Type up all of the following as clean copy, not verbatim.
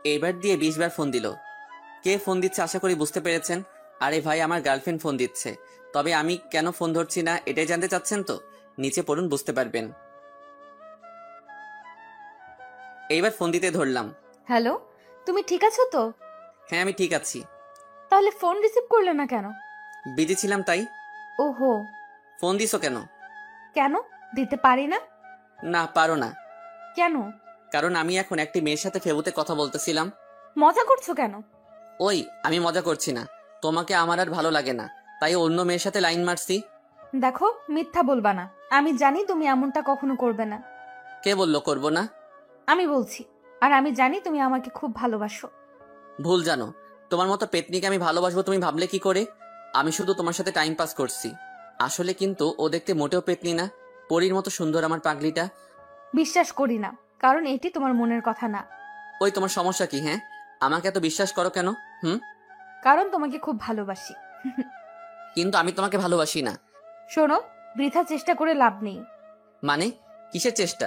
এইবার দিয়ে 20 বার ফোন দিল। কে ফোন দিচ্ছে আশা করি বুঝতে পেরেছেন। আরে ভাই, আমার গার্লফ্রেন্ড ফোন দিচ্ছে। তবে আমি কেন ফোন ধরছি না এটাই জানতে চাচ্ছেন তো? নিচে পড়ুন, বুঝতে পারবেন। এইবার ফোন দিতে ধরলাম। হ্যালো, তুমি ঠিক আছো তো? হ্যাঁ, আমি ঠিক আছি। তাহলে ফোন রিসিভ করলে না কেন? বিজি ছিলাম তাই। ওহো। ফোন দিছো কেন? কেন? দিতে পারি না? না, পারো না। কেন? কারণ আমি এখন একটি মেয়ের সাথে ফেবুতে কথা বলতেছিলাম। মজা করছো কেন? ওই, আমি মজা করছি না। তোমাকে আমার আর ভালো লাগে না, তাই অন্য মেয়ের সাথে লাইন মারছি। দেখো, মিথ্যা বলবা না। আমি জানি তুমি এমনটা কখনো করবে না। কে বললো করবো না? আমি বলছি। আর আমি জানি তুমি আমাকে খুব ভালোবাসো। ভুল জানো। তোমার মতো পেতনিকে আমি ভালোবাসবো তুমি ভাবলে কি করে? আমি শুধু তোমার সাথে টাইম পাস করছি। আসলে কিন্তু ও দেখতে মোটেও পেতনি না, পরীর মতো সুন্দর আমার পাগলিটা। বিশ্বাস করি না, কারণ এটি তোমার মনের কথা না। ওই, তোমার সমস্যা কি? হ্যাঁ, আমাকে এত বিশ্বাস করো কেন? হুম। কারণ তোমাকে খুব ভালোবাসি। কিন্তু আমি তোমাকে ভালোবাসি না। শোনো, বৃথা চেষ্টা করে লাভ নেই। মানে? কিসের চেষ্টা?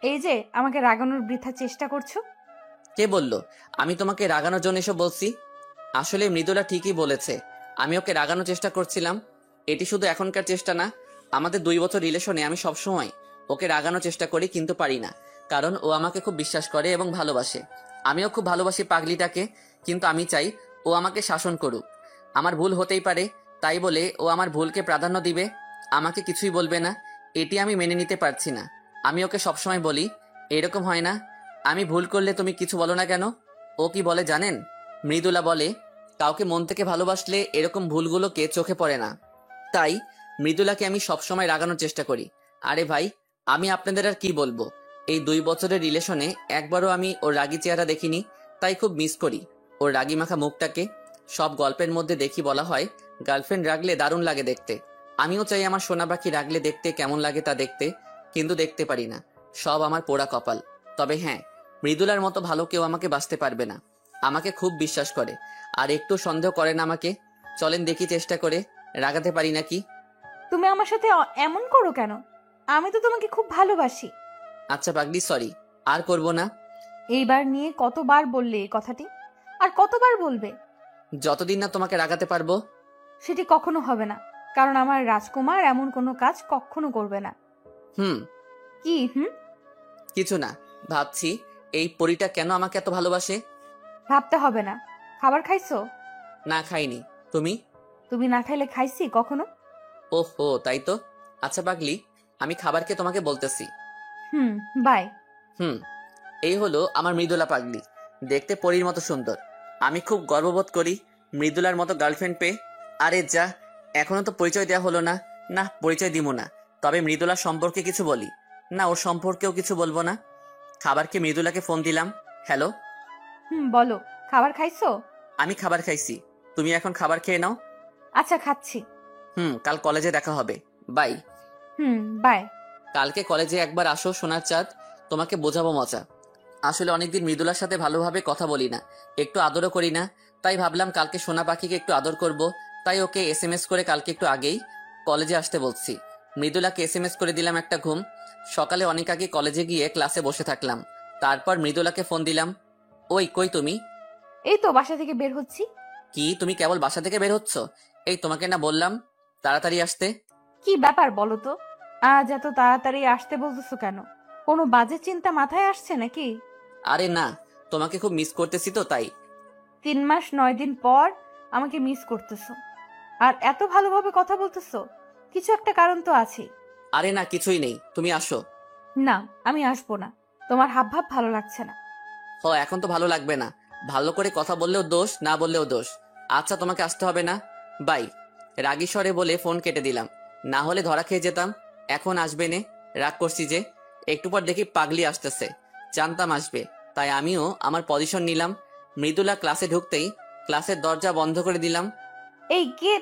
এই যে আমাকে রাগানোর বৃথা চেষ্টা করছো। কে বললো আমি তোমাকে রাগানোর জন্য এসব বলছি? আসলে মৃদুলা ঠিকই বলেছে, আমি ওকে রাগানোর চেষ্টা করছিলাম। এটি শুধু এখনকার চেষ্টা না, আমাদের 2 বছর রিলেশনে আমি সবসময় ওকে রাগানোর চেষ্টা করি, কিন্তু পারি না। কারণ ও আমাকে খুব বিশ্বাস করে এবং ভালোবাসে। আমিও খুব ভালোবাসি পাগলিটাকে, কিন্তু আমি চাই ও আমাকে শাসন করুক। আমার ভুল হতেই পারে, তাই বলে ও আমার ভুলকে প্রাধান্য দিবে, আমাকে কিছুই বলবে না। এটি আমি মেনে নিতে পারছি না। আমি ওকে সবসময় বলি, এরকম হয় না, আমি ভুল করলে তুমি কিছু বলো না কেন? ও কি বলে জানেন? মৃদুলা বলে, কাউকে মন থেকে ভালোবাসলে এরকম ভুলগুলোকে চোখে পড়ে না। তাই মৃদুলাকে আমি সবসময় রাগানোর চেষ্টা করি। আরে ভাই, আমি আপনাদের আর কি বলবো, এই 2 বছরের রিলেশনে একবারও আমি ওর রাগী চেহারা দেখিনি, তাই খুব মিস করি ওর রাগী মাখা মুখটাকে। সব গল্পের মধ্যে দেখি বলা হয় গার্লফ্রেন্ড রাগলে দারুণ লাগে দেখতে। আমিও চাই আমার সোনা পাখি রাগলে দেখতে কেমন লাগে তা দেখতে, কিন্তু দেখতে পারি না। সব আমার পোড়া কপাল। তবে হ্যাঁ, মৃদুলার মতো ভালো কেউ আমাকে বাঁচতে পারবে না। আমাকে খুব বিশ্বাস করে, আর একটু সন্দেহ করে না আমাকে। চলেন দেখি চেষ্টা করে রাগাতে পারি নাকি। তুমি আমার সাথে এমন করো কেন? আমি তো তোমাকে খুব ভালোবাসি। আচ্ছা পাগলি, সরি, আর করব না। এইবার নিয়ে কতবার বললে এই কথাটি? আর কতবার বলবে? যতদিন না তোমাকে রাগাতে পারবো। সেটি কখনো হবে না, কারণ আমার রাজকুমার এমন কোনো কাজ কখনো করবে না। হুম। কি হুম? কিছু না, ভাবছি এই পরীটা কেন আমাকে এত ভালোবাসে। ভাবতে হবে না। খাবার খাইছো? না, খাইনি। তুমি? তুমি না খাইলে খাইছি কখনো? ওহো, তাই তো। আচ্ছা পাগলি, আমি খাবারকে তোমাকে বলতেছি। হুম। বাই। হুম। এই হলো আমার মৃদুলা পাগলি, দেখতে পরীর মতো সুন্দর। আমি খুব গর্ববোধ করি মৃদুলার মতো গার্লফ্রেন্ড পেয়ে। আরে যা, এখনো তো পরিচয় দেওয়া হলো না। না, পরিচয় দিব না। তবে মৃদুলার সম্পর্কে কিছু বলি। না, ওর সম্পর্কেও কিছু বলবো না। খাবারকে মৃদুলাকে ফোন দিলাম। হ্যালো। হুম, বলো। খাবার খাইছো? আমি খাবার খাইছি, তুমি এখন খাবার খেয়ে নাও। আচ্ছা, খাচ্ছি। হুম, কাল কলেজে দেখা হবে। বাই। হুম, বাই। কালকে কলেজে একবার আসো সোনার চাঁদ, তোমাকে বোঝাবো মজা। আসলে অনেকদিন মৃদুলার সাথে ভালোভাবে কথা বলি না, একটু আদরও করি না। তাই ভাবলাম কালকে সোনা পাখিকে একটু আদর করব। তাই ওকে এসএমএস করে কালকে একটু আগেই কলেজে আসতে বলছি। মৃদুলাকে এসএমএস করে দিলাম একটা ঘুম। সকালে অনেক আগে কলেজে গিয়ে ক্লাসে বসে থাকলাম। তারপর মৃদুলাকে ফোন দিলাম। ওই, কই তুমি? এই তো বাসা থেকে বের হচ্ছি। কি, তুমি কেবল বাসা থেকে বের হচ্ছ? এই, তোমাকে না বললাম তাড়াতাড়ি আসতে? কি ব্যাপার বলো তো? আজ এত তাড়াতাড়ি আসতে বলতেছো কেন? কোনো বাজে চিন্তা মাথায় আসছে নাকি? আরে না, তোমাকে খুব মিস করতেছি তো তাই। 3 মাস 9 দিন পর আমাকে মিস করতেছো, আর এত ভালোভাবে কথা বলতেছো? কিছু একটা কারণ তো আছে। আরে না, কিছুই নেই, তুমি আসো। না, আমি আসবো না। তোমার হাবভাব ভালো লাগছে না। এখন তো ভালো লাগবে না। ভালো করে কথা বললেও দোষ, না বললেও দোষ। আচ্ছা, তোমাকে আসতে হবে না। বাই। রাগী স্বরে বলে ফোন কেটে দিলাম, না হলে ধরা খেয়ে যেতাম। এখন আসবে নে, রাগ করছি যে। একটু পর দেখি পাগলি আসতেছে, জানতাম আসবে, তাই আমিও আমার পজিশন নিলাম। মৃদুলা ক্লাসে ঢুকতেই ক্লাসের দরজা বন্ধ করে দিলাম। এই কে?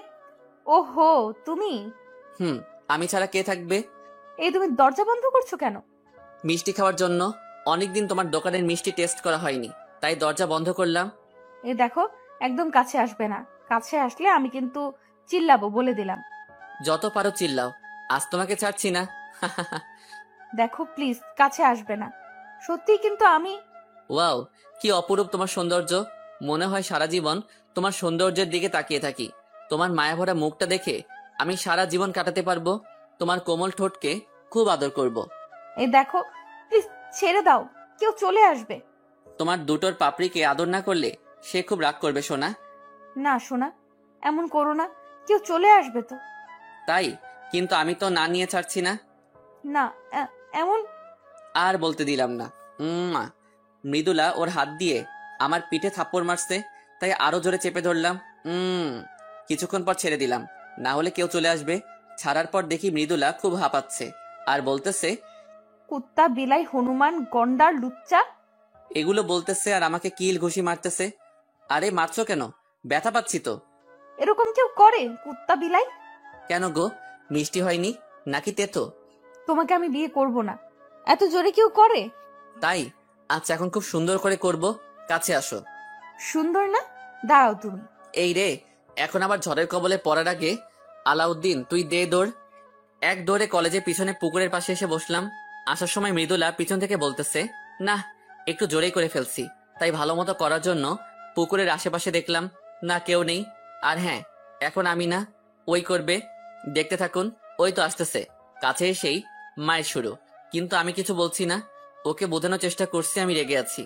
ওহো, তুমি? হুম, আমি ছাড়া কে থাকবে? এই তুমি দরজা বন্ধ করছো কেন? মিষ্টি খাওয়ার জন্য। অনেকদিন তোমার দোকানের মিষ্টি টেস্ট করা হয়নি, তাই দরজা বন্ধ করলাম। এই দেখো, একদম কাছে আসবে না। কাছে আসলে আমি কিন্তু চিল্লাবো, বলে দিলাম। যত পারো চিল্লাও, আজ তোমাকে ছাড়ছি না। দেখো প্লিজ, কাছে আসবে না। সত্যি কিন্তু আমি। ওয়াও, কি অপরূপ তোমার সৌন্দর্য। মনে হয় সারা জীবন তোমার সৌন্দর্যের দিকে তাকিয়ে থাকি। তোমার মায়াভরা মুখটা দেখে আমি সারা জীবন কাটাতে পারবো। তোমার কোমল ঠোঁটকে খুব আদর করব। এই দেখো, প্লিজ ছেড়ে দাও, কেউ চলে আসবে। তোমার দুটোর পাপড়িকে আদর না করলে সে খুব রাগ করবে সোনা। না সোনা, এমন করো না, কেউ চলে আসবে তো। তাই? কিন্তু আমি তো না নিয়ে ছাড়ছি না। না, এমন। আর বলতে দিলাম না। উম্মা। মৃদুলা ওর হাত দিয়ে আমার পিঠে থাপ্পড় মারছে, তাই আরো জোরে চেপে ধরলাম। কিছুক্ষণ পর ছেড়ে দিলাম, না হলে কেউ চলে আসবে। ছাড়ার পর দেখি মৃদুলা খুব হাঁপাচ্ছে আর বলতেছে, কুত্তা, বিলাই, হনুমান, গন্ডার, লুচ্চা। এগুলো বলতেছে আর আমাকে কিল ঘুষি মারতেছে। আরে মারছো কেন? ব্যথা পাচ্ছি তো। এরকম কেউ করে? কুত্তা, বিলাই। কেন গো, মিষ্টি হয়নি নাকি তেতো? তোমাকে আমি বিয়ে করব না। এত জোরে কেউ করে? তাই? আচ্ছা, এখন খুব সুন্দর করে করব। কাছে আসো। সুন্দর না? দাঁড়াও তুমি। এই রে, এখন আবার ঝড়ের কবলে পড়ার আগে। আলাউদ্দিন, তুই দে দৌড়। এক দৌড়ে কলেজের পিছনে পুকুরের পাশে এসে বসলাম। আসার সময় মৃদুলা পিছন থেকে বলতেছে, না একটু জোরেই করে ফেলছি। তাই ভালো মতো করার জন্য পুকুরের আশেপাশে দেখলাম, না কেউ নেই। আর হ্যাঁ, এখন আমি না, ওই করবে। দেখতে থাকুন, ওই তো আসতেছে। কাছে এসেই মায়ের শুরু। কিন্তু আমি কিছু বলছি না। ওকে বোঝানোর চেষ্টা করছি আমি রেগে আছি।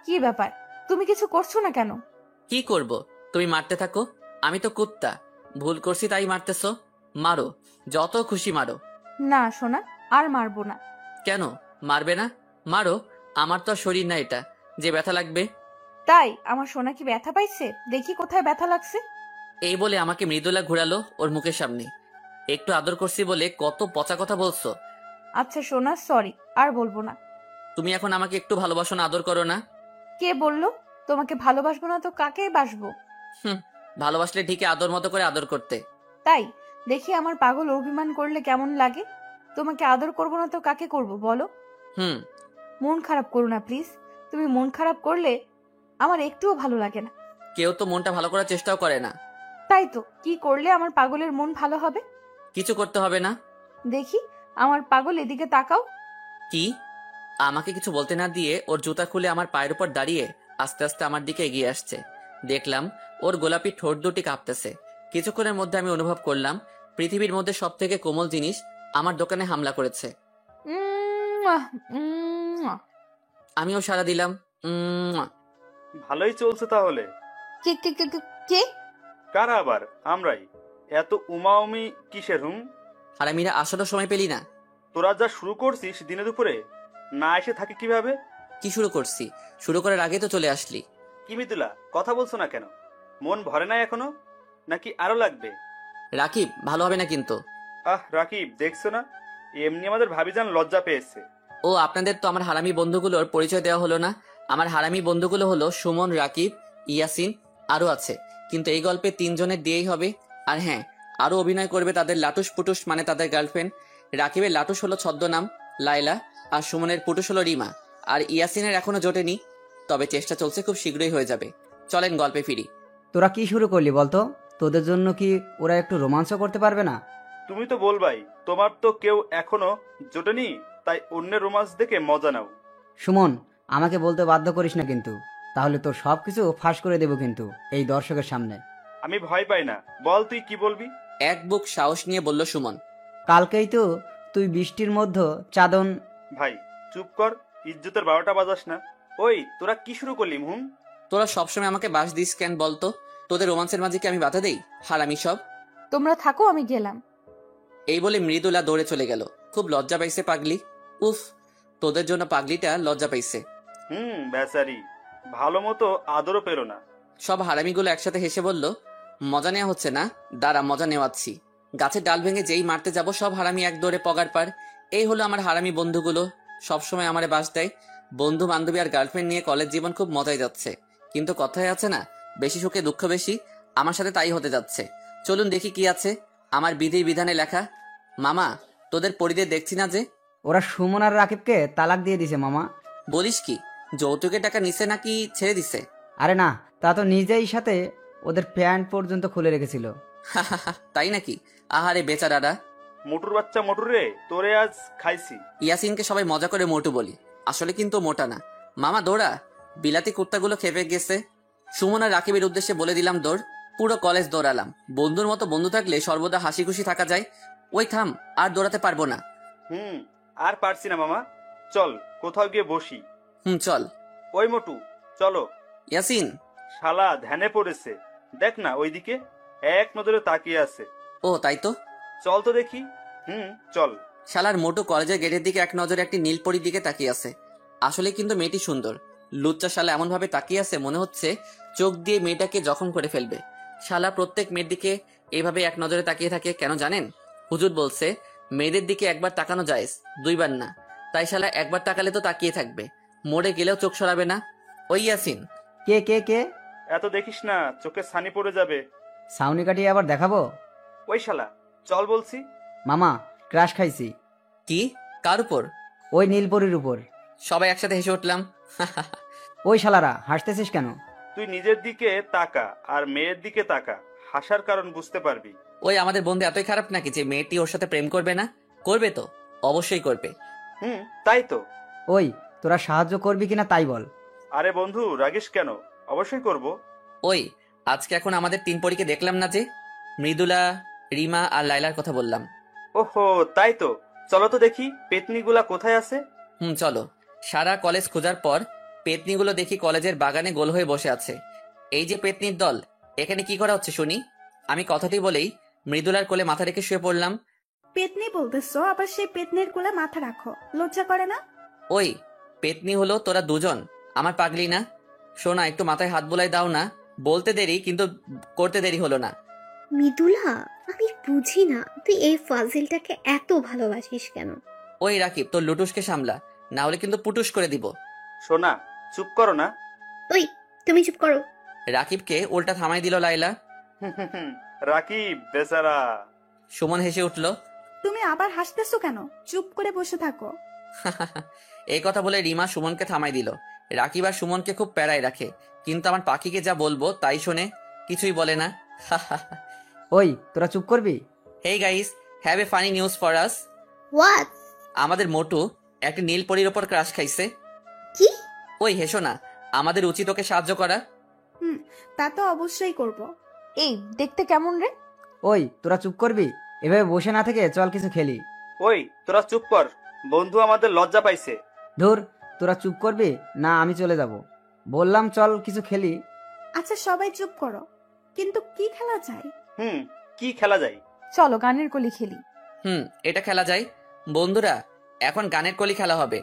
কি ব্যাপার, তুমি কিছু করছো না কেন? কি করব? তুমি মারতে থাকো। আমি তো কুত্তা, ভুল করছি তাই মারতেছো। মারো, যত খুশি মারো। না সোনা, আর মারবো না। কেন মারবে না? মারো। আমার তো আর শরীর না এটা যে ব্যথা লাগবে। তাই? আমার সোনা কি ব্যথা পাইছে? দেখি কোথায় ব্যথা লাগছে। এই বলে আমাকে মৃদুলা ঘুরালো ওর মুখের সামনে। একটু আদর করছি বলে কত পচা কথা বলছো। আচ্ছা সোনা, সরি, আর বলবো না। তুমি এখন আমাকে একটু ভালোবাসো না, আদর করো না? কে বললো? তোমাকে ভালোবাসবো না তো কাকে বাসবো? হুম, ভালোবাসলে ঠিকই আদর মতো করে আদর করতে। তাই? দেখি আমার পাগল অভিমান করলে কেমন লাগে। তোমাকে আদর করবো না তো কাকে করব বলো? হুম। মন খারাপ করো না প্লিজ। তুমি মন খারাপ করলে আমার একটুও ভালো লাগে না। কেউ তো মনটা ভালো করার চেষ্টাও করে না। তাই তো, কি করলে আমার পাগলের মন ভালো হবে? কিছু করতে হবে না। দেখি, আমার পাগল এদিকে তাকাও। কি? আমাকে কিছু বলতে না দিয়ে ওর জুতা খুলে আমার পায়ের উপর দাঁড়িয়ে আস্তে আস্তে আমার দিকে এগিয়ে আসছে। দেখলাম ওর গোলাপি ঠোঁট দুটি কাঁপতেছে। কিছুক্ষণের মধ্যে আমি অনুভব করলাম পৃথিবীর মধ্যে সব থেকে কোমল জিনিস আমার দোকানে হামলা করেছে। উম্মুয়া, উম্মুয়া। আমিও সাড়া দিলাম। ভালোই চলছে তাহলে। কে কে কে কে কে? কারা আবার? আমরাই। এত উমাউমি কিসের হারামিরা আসলে সময় পেলি না। তোরা যা শুরু করছিস দিনে দুপুরে, না এসে থাকে কিভাবে? কি শুরু করছি? শুরু করার আগে তো চলে আসলি। কি মিতুলা, কথা বলছো না কেন? মন ভরে না এখনো, নাকি আরো লাগবে? রাকিব, ভালো হবে না কিন্তু। রাকিব, দেখছো না এমনি আমাদের ভাবিজান লজ্জা পেয়েছে। ও, আপনাদের তো আমার হারামি বন্ধুগুলোর পরিচয় দেওয়া হলো না। আমার হারামি বন্ধুগুলো হলো সুমন, রাকিব, ইয়াসিন, আরো আছে। কিন্তু এই গল্পে 3 জনের দিয়েই হবে। আর হ্যাঁ, আরো অভিনয় করবে তাদের লাটুস পুটুস, মানে তাদের গার্লফ্রেন্ড। রাকিবের লাটুস হলো ছদ্মনাম লাইলা, আর সুমনের পুটুস হলো রিমা, আর ইয়াসিনের এখনো জোটেনি। তবে চেষ্টা চলছে, খুব শীঘ্রই হয়ে যাবে। চলেন গল্পে ফিরি। তোরা কি শুরু করলি বলতো? তোদের জন্য কি ওরা একটু রোমাঞ্চ করতে পারবে না? তুমি তো বলবাই, তোমার তো কেউ এখনো জোটেনি, তাই অন্যের রোমান্স দেখে মজা নাও। সুমন, আমাকে বলতে বাধ্য করিস না কিন্তু, তাহলে তোর সবকিছু ফাঁস করে দেবো কিন্তু এই দর্শকের সামনে। আমি ভয় পাই না, বল তুই কি বলবি? এক বুক সাহস নিয়ে বলল সুমন। কালকেই তো তুই বৃষ্টির মধ্যে চাদন। ভাই চুপ কর, ইজ্জতের 12টা বাজাস না। ওই তোরা কি শুরু করলি তোরা সবসময় আমাকে বাস দিস কেন বলতো? তোদের রোমান্সের মাঝে কি আমি বাধা দেই? হারামি সব। তোমরা থাকো, আমি গেলাম। এই বলে মৃদুলা দৌড়ে চলে গেল। খুব লজ্জা পাইছে পাগলি। উফ, তোদের জন্য পাগলিটা লজ্জা পাইছে। বেচারি, ভালো মতো আদরও পেল না। সব হারামিগুলো একসাথে হেসে বলল, মজা নেওয়া হচ্ছে না? দাঁড়া, মজা নেওয়াচ্ছি। গাছের ডাল ভেঙে যেই মারতে যাব, সব হারামি এক দৌড়ে পগার পার। এই হলো আমার হারামি বন্ধুগুলো, সবসময় আমারে বাস দেয়। বন্ধু বান্ধবী আর গার্লফ্রেন্ড নিয়ে কলেজ জীবন খুব মজায় যাচ্ছে। কিন্তু কথায় আছে না, বেশি সুখে দুঃখ বেশি। আমার সাথে তাই হতে যাচ্ছে। চলুন দেখি কি আছে আমার বিধির বিধানে লেখা। মামা, তোদের পরিদের দেখছি না যে? ওরা সুমন আর রাকিবকে তালাক দিয়ে দিছে মামা। বলিস কি? যৌতুকের টাকা নিছে নাকি ছেড়ে দিছে? আরে না, তা তো নিজেই সাথে ওদের প্যান্ট পর্যন্ত খুলে রেখেছিল। তাই নাকি? আহারে বেচারারা। মোটুর বাচ্চা মোটুর রে, তোরে আজ খাইছি। ইয়াসিনকে সবাই মজা করে মোটু বলি, আসলে কিন্তু মোটা না। মামা দৌড়া, বিলাতি কুত্তাগুলো খেপে গেছে। সুমন আর রাকিবের উদ্দেশ্যে বলে দিলাম দৌড়। পুরো কলেজ দৌড়ালাম। বন্ধুর মতো বন্ধু থাকলে সর্বদা হাসি খুশি থাকা যায়। ওই থাম, আর দৌড়াতে পারবো না। আর পারছি না মামা, চল কোথাও গিয়ে বসি। চল। ওই মোটু, চলো। ইয়াসিন। শালা ধ্যানে পড়েছে, দেখ না ওইদিকে এক নজরে তাকিয়ে আছে। ও তাই তো। চল তো দেখি। চল। শালার মোটু কলেজের গেটের দিকে এক নজরে একটি নীলপরির দিকে তাকিয়ে আছে। আসলে কিন্তু মেয়েটি সুন্দর। লুচ্চা শালা এমন ভাবে তাকিয়ে আছে, মনে হচ্ছে চোখ দিয়ে মেয়েটাকে জখম করে ফেলবে। শালা প্রত্যেক মেয়ের দিকে এইভাবে এক নজরে তাকিয়ে থাকে কেন জানেন? হুজুর বলছে মেয়েদের দিকে একবার তাকানো জায়েজ, দুইবার না। তাই শালা একবার তাকালে তো তাকিয়ে থাকবে, মরে গেলেও চোখ সরাবে না। ওই ইয়াসিন। কে কে কে? এত দেখিস না, চোখে ছানি পড়ে যাবে। সাউনি কাটিয়ে আবার দেখাবো? ওই শালা চল বলছি। মামা, ক্রাশ খাইছি। কি? কার উপর? ওই নীলপরির উপর। সবাই একসাথে হেসে উঠলাম। ওই শালারা হাসতেছিস কেন? তুই নিজের দিকে তাকা আর মেয়ের দিকে তাকা, হাসার কারণ বুঝতে পারবি। ওই আমাদের বন্ধু এতই খারাপ নাকি যে মেয়েটি ওর সাথে প্রেম করবে না? করবে তো, অবশ্যই করবে। তাই তো। ওই, তোরা সাহায্য করবি কিনা তাই বল। আরে বন্ধু রাগিস কেন, অবশ্যই করব। ওই আজকে এখন আমাদের 3 পরীকে দেখলাম না যে? মৃদুলা, রিমা আর লাইলার কথা বললাম। ওহো তাই তো, চলো তো দেখি পেতনিগুলা কোথায় আছে। চলো। সারা কলেজ খোঁজার পর পেতনিগুলো দেখি কলেজের বাগানে গোল হয়ে বসে আছে। এই যে পেতনির দল, এখানে কি করা হচ্ছে শুনি? আমি কথাটি বলেই মৃদুলার কোলে মাথা রেখে শুয়ে পড়লাম। পেতনি বলতেছো, আবার সেই পেতনির কোলে মাথা রাখো, লজ্জা করে না? ওই পেতনি হলো তোরা দুজন, আমার পাগলি না? শোনা, একটু মাথায় হাত বুলাই দাও না। বলতে দেরি কিন্তু করতে দেরি হলো না। মৃদুলা, আমি বুঝি না তুই এই ফাজিলটাকে এত ভালোবাসিস কেন। ওই রাকিব, তোর লুটুসকে সামলা, না হলে কিন্তু পুটুস করে দিব। সোনা চুপ করো না। ওই, তুমি চুপ করো। রাকিবকে উল্টা থামাই দিল লাইলা। রাকিব বেচারা। সুমন হেসে উঠল। তুমি আবার হাসতেছো কেন? চুপ করে বসে থাকো। এই কথা বলে রিমা সুমনকে থামাই দিল। রাকিব আর সুমনকে খুব প্যারায় রাখে, কিন্তু আমার পাখিকে যা বলবো তাই শোনে, কিছুই বলে না। ওই, তোরা চুপ করবি? Hey guys, have a funny news for us. What? আমাদের মোটু একটা নীল পরীর ওপর ক্রাশ খাইছে। কি? ওই হেসো না, আমাদের উচিত ওকে সাহায্য করা। তা তো অবশ্যই করব। এই দেখতে কেমন রে? ওই, তোরা চুপ করবি? এভাবে বসে না থেকে চল কিছু খেলি। ওই তোরা চুপ কর, বন্ধু আমাদের লজ্জা পাইছে। ধুর, তোরা চুপ করবি না আমি চলে যাব। বললাম চল কিছু খেলি। আচ্ছা সবাই চুপ করো, কিন্তু কি খেলা যায়? কি খেলা যায়? চলো গানের কলি খেলি। এটা খেলা যায়। বন্ধুরা, এখন গানের কলি খেলা হবে।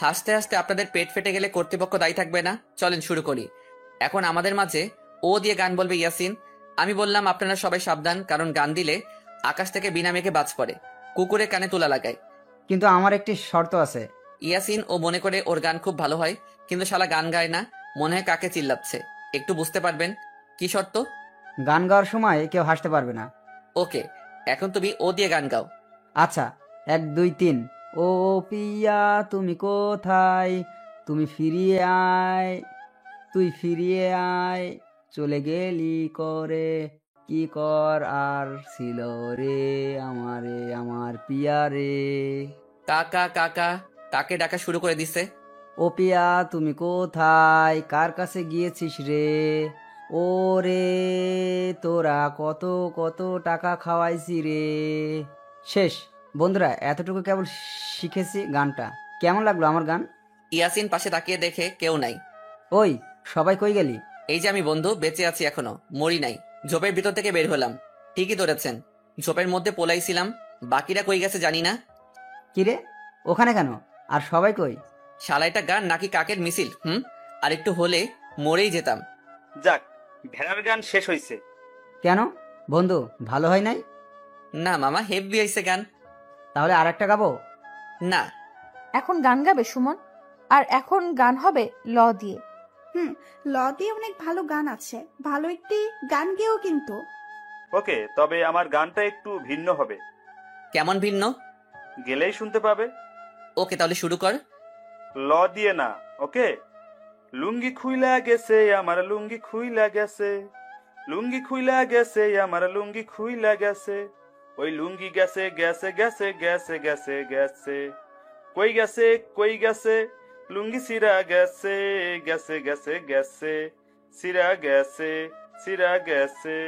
হাসতে হাসতে আপনাদের পেট ফেটে গেলে কর্তৃপক্ষ দায়ী থাকবে না। চলেন শুরু করি। এখন আমাদের মাঝে ও দিয়ে গান বলবে ইয়াসিন। আমি বললাম আপনারা সবাই সাবধান, কারণ গান দিলে আকাশ থেকে বিনা মেঘে বাজ পড়ে, কুকুরে কানে তুলা লাগায়। কিন্তু আমার একটি শর্ত আছে। ইয়াসিন ও মনে করে ওর গান খুব ভালো হয়, কিন্তু শালা গান গায় না, মনে হয় কাকে চিল্লাচ্ছে। একটু বুঝতে পারবেন। কি শর্ত? গান গাওয়ার সময় কেউ হাসতে পারবে না। ওকে, এখন তুমি ও দিয়ে গান গাও। আচ্ছা, 1 2 3। ও পিয়া তুমি কোথায়, তুমি ফিরিয়ে আয়, তুই ফিরিয়ে আয়, চলে গেলি করে, কি কর আর ছিল রে আমারে আমার পিয়া রে। কাকা কাকা, কাকে ডাকা শুরু করে দিছে। ও পিয়া তুমি কোথায়, কার কাছে গিয়েছিস রে, ও রে তোরা কত কত টাকা খাওয়াইছি রে। শেষ। বন্ধুরা, এতটুকু কেবল শিখেছি গানটা। কেমন লাগলো আমার গান? ইয়াসিন পাশে তাকিয়ে দেখে কেউ নাই। ওই, সবাই কই গেলি? এই যে আমি বন্ধু, বেঁচে আছি এখনো, মরি নাই। ঝোপের ভিতর থেকে বের হলাম। ঠিকই ধরেছেন, ঝোপের মধ্যে পোলাইছিলাম। বাকিরা কই গেছে জানি না। কিরে, ওখানে কেন? আর সবাই কই? শালাইটা গান নাকি কাকের মিছিল? আর একটু হলে মরেই যেতাম। যাক, ভেড়ার গান শেষ হইছে। কেন বন্ধু, ভালো হয় নাই? না মামা, হেভি হয়েছে গান। তাহলে আর একটা গাবো? না। এখন গান গাবে সুমন, আর এখন গান হবে ল দিয়ে। ল দিয়ে অনেক ভালো গান আছে, ভালো একটি গান গেও কিন্তু। ওকে, তবে আমার গানটা একটু ভিন্ন হবে। কেমন ভিন্ন? গেলেই শুনতে পাবে। ওকে, তাহলে শুরু কর। ল দিয়ে না, ওকে? লুঙ্গি খুইলা গেছে আমার লুঙ্গি খুইলা গেছে, লুঙ্গি খুইলা গেছে আমার লুঙ্গি খুইলা গেছে, ওই লুঙ্গি গেছে গেছে গেছে গেছে গেছে গেছে, কই গেছে কই গেছে, লুঙ্গি সিরা গেছে গেছে গেছে গেছে সিরা গেছে সিরা গেছে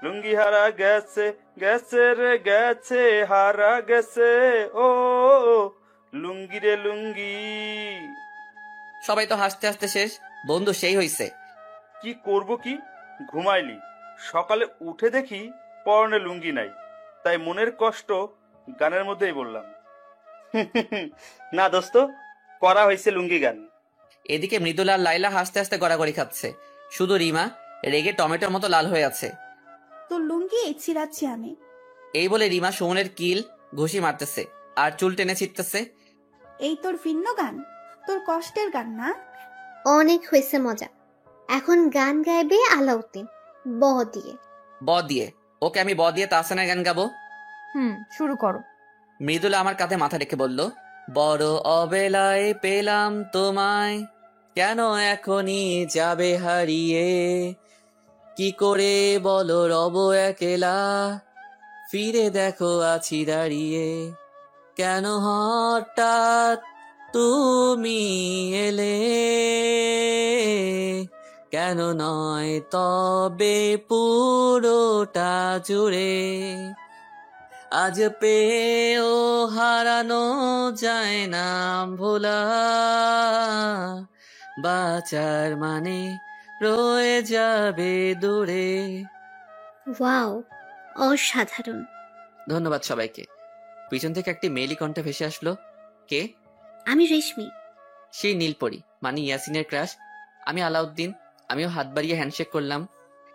লুঙ্গি হারা গেছে গেছে রে গেছে হারা গেছে ও লুঙ্গি রে লুঙ্গি। সবাই তো হাসতে হাসতে শেষ। বন্ধু সেই হইছে। কি করব কি, ঘুমাইলি, সকালে উঠে দেখি পরনে লুঙ্গি নাই, তাই মনের কষ্ট গানের মধ্যেই বললাম। না দোস্ত, করা হয়েছে লুঙ্গি গান। এদিকে মৃদুলা আর লাইলা হাসতে হাসতে গড়াগড়ি খাচ্ছে। শুধু রিমা রেগে টমেটোর মতো লাল হয়ে আছে। তোর লুঙ্গি ছিঁড়াচ্ছি আমি। এই বলে রিমা সুমনের কিল ঘুষি মারতেছে আর চুল টেনে ছিটতেছে। এই তোর ভিন্ন গান, তোর কষ্টের গান না? অনেক হয়েছে মজা। এখন গান গাইবে আলাউদ্দিন ব দিয়ে। ব দিয়ে? ওকে আমি ব দিয়ে তাহসানের গান গাবো। শুরু করো। মৃদুলা আমার কাঁধে মাথা রেখে বলল, বড় অবেলায় পেলাম তোমায়, কেন এখনই যাবে হারিয়ে, কি করে বলো রব একেলা, ফিরে দেখো আছি দাঁড়িয়ে, কেন হঠাৎ তুমি এলে, কেন নয় তবে পুরোটা জুড়ে, আজ পেয়েও হারানো যায় না ভোলা, বাঁচার মানে রয়ে যাবে দূরে। ওয়াও, অসাধারণ। ধন্যবাদ সবাইকে। পিছন থেকে একটি মেয়েলি কণ্ঠে ভেসে আসলো। কে? আমি রেশমি। সেই নীলপরি, মানে ইয়াসিনের ক্রাশ। আমি আলাউদ্দিন। আমিও হাত বাড়িয়ে হ্যান্ডশেক করলাম,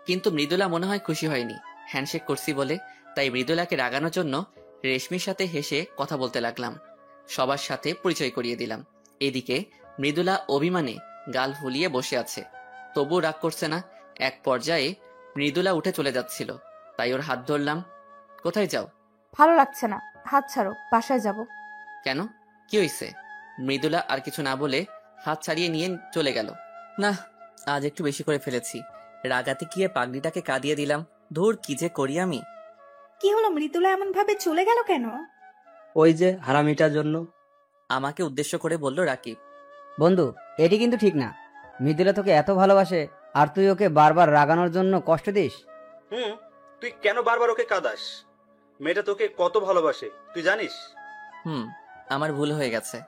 কিন্তু মৃদুলা মনে হয় খুশি হয়নি হ্যান্ডশেক করছি বলে। তাই মৃদুলাকে রাগানোর জন্য রেশমির সাথে হেসে কথা বলতে লাগলাম, সবার সাথে পরিচয় করিয়ে দিলাম। এদিকে মৃদুলা অভিমানে গাল ফুলিয়ে বসে আছে, তবু রাগ করছে না। এক পর্যায়ে মৃদুলা উঠে চলে যাচ্ছিল, তাই ওর হাত ধরলাম। কোথায় যাও? ভালো লাগছে না, হাত ছাড়ো, বাসায় যাব। কেন, কি হয়েছে? মৃদুলা আর কিছু না বলে হাত ছাড়িয়ে নিয়ে চলে গেল। না, আজ একটু বেশি করে ফেলেছি। রাগাতে গিয়ে পাগড়িটাকে কাঁদিয়ে দিলাম। ধুর, কি যে করি আমি। কি হলো, মৃদুলা এমন ভাবে চলে গেল কেন? ওই যে হারামিটার জন্য। আমাকে উদ্দেশ্য করে বলল রাকিব। বন্ধু, এটি কিন্তু ঠিক না। মৃদুলা তোকে এত ভালোবাসে আর তুই ওকে বারবার রাগানোর জন্য কষ্ট দিস। তুই কেন বারবার ওকে কাঁদাস? মেয়েটা তোকে কত ভালোবাসে তুই জানিস? আমার ভুল হয়ে গেছে।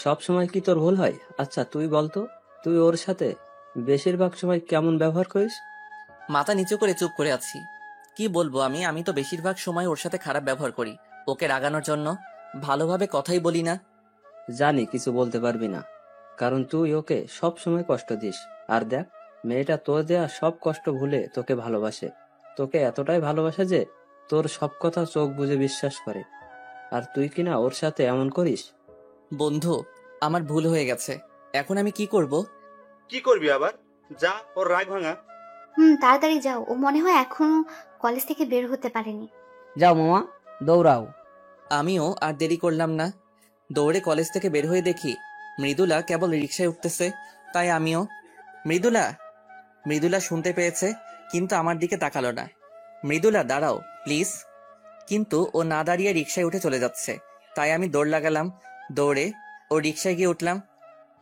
সব সময় কি তোর ভুল হয়? আচ্ছা তুই বলতো, তুই ওর সাথে বেশিরভাগ সময় কেমন ব্যবহার করিস? মাথা নিচু করে চুপ করে আছি। কি বলবো আমি তো বেশিরভাগ সময় ওর সাথে খারাপ ব্যবহার করি, ওকে রাগানোর জন্য। ভালোভাবে কথাই বলি না। জানি কিছু বলতে পারবি না, কারণ তুই ওকে সব সময় কষ্ট দিস। আর দেখ, মেয়েটা তোর দেয়া সব কষ্ট ভুলে তোকে ভালোবাসে। তোকে এতটাই ভালোবাসে যে তোর সব কথা চোখ বুজে বিশ্বাস করে। আর তুই কিনা ওর সাথে এমন করিস। বন্ধু, আমার ভুল হয়ে গেছে। এখন আমি কি করব? কি করবি আবার? যা, ওর রাগ ভাঙা। তাড়াতাড়ি যাও, ও মনে হয় এখনো কলেজ থেকে বের হতে পারেনি। যাও মামা, দৌড়াও। আমিও আর দেরি করলাম না। দৌড়ে কলেজ থেকে বের হয়ে দেখি মৃদুলা কেবল রিকশায় উঠতেছে। তাই আমিও। মৃদুলা! মৃদুলা শুনতে পেয়েছে, কিন্তু আমার দিকে তাকালো না। মৃদুলা, দাঁড়াও প্লিজ। কিন্তু ও না দাঁড়িয়ে রিকশায় উঠে চলে যাচ্ছে। তাই আমি দৌড় লাগালাম। দৌড়ে ও রিকশায় গিয়ে উঠলাম।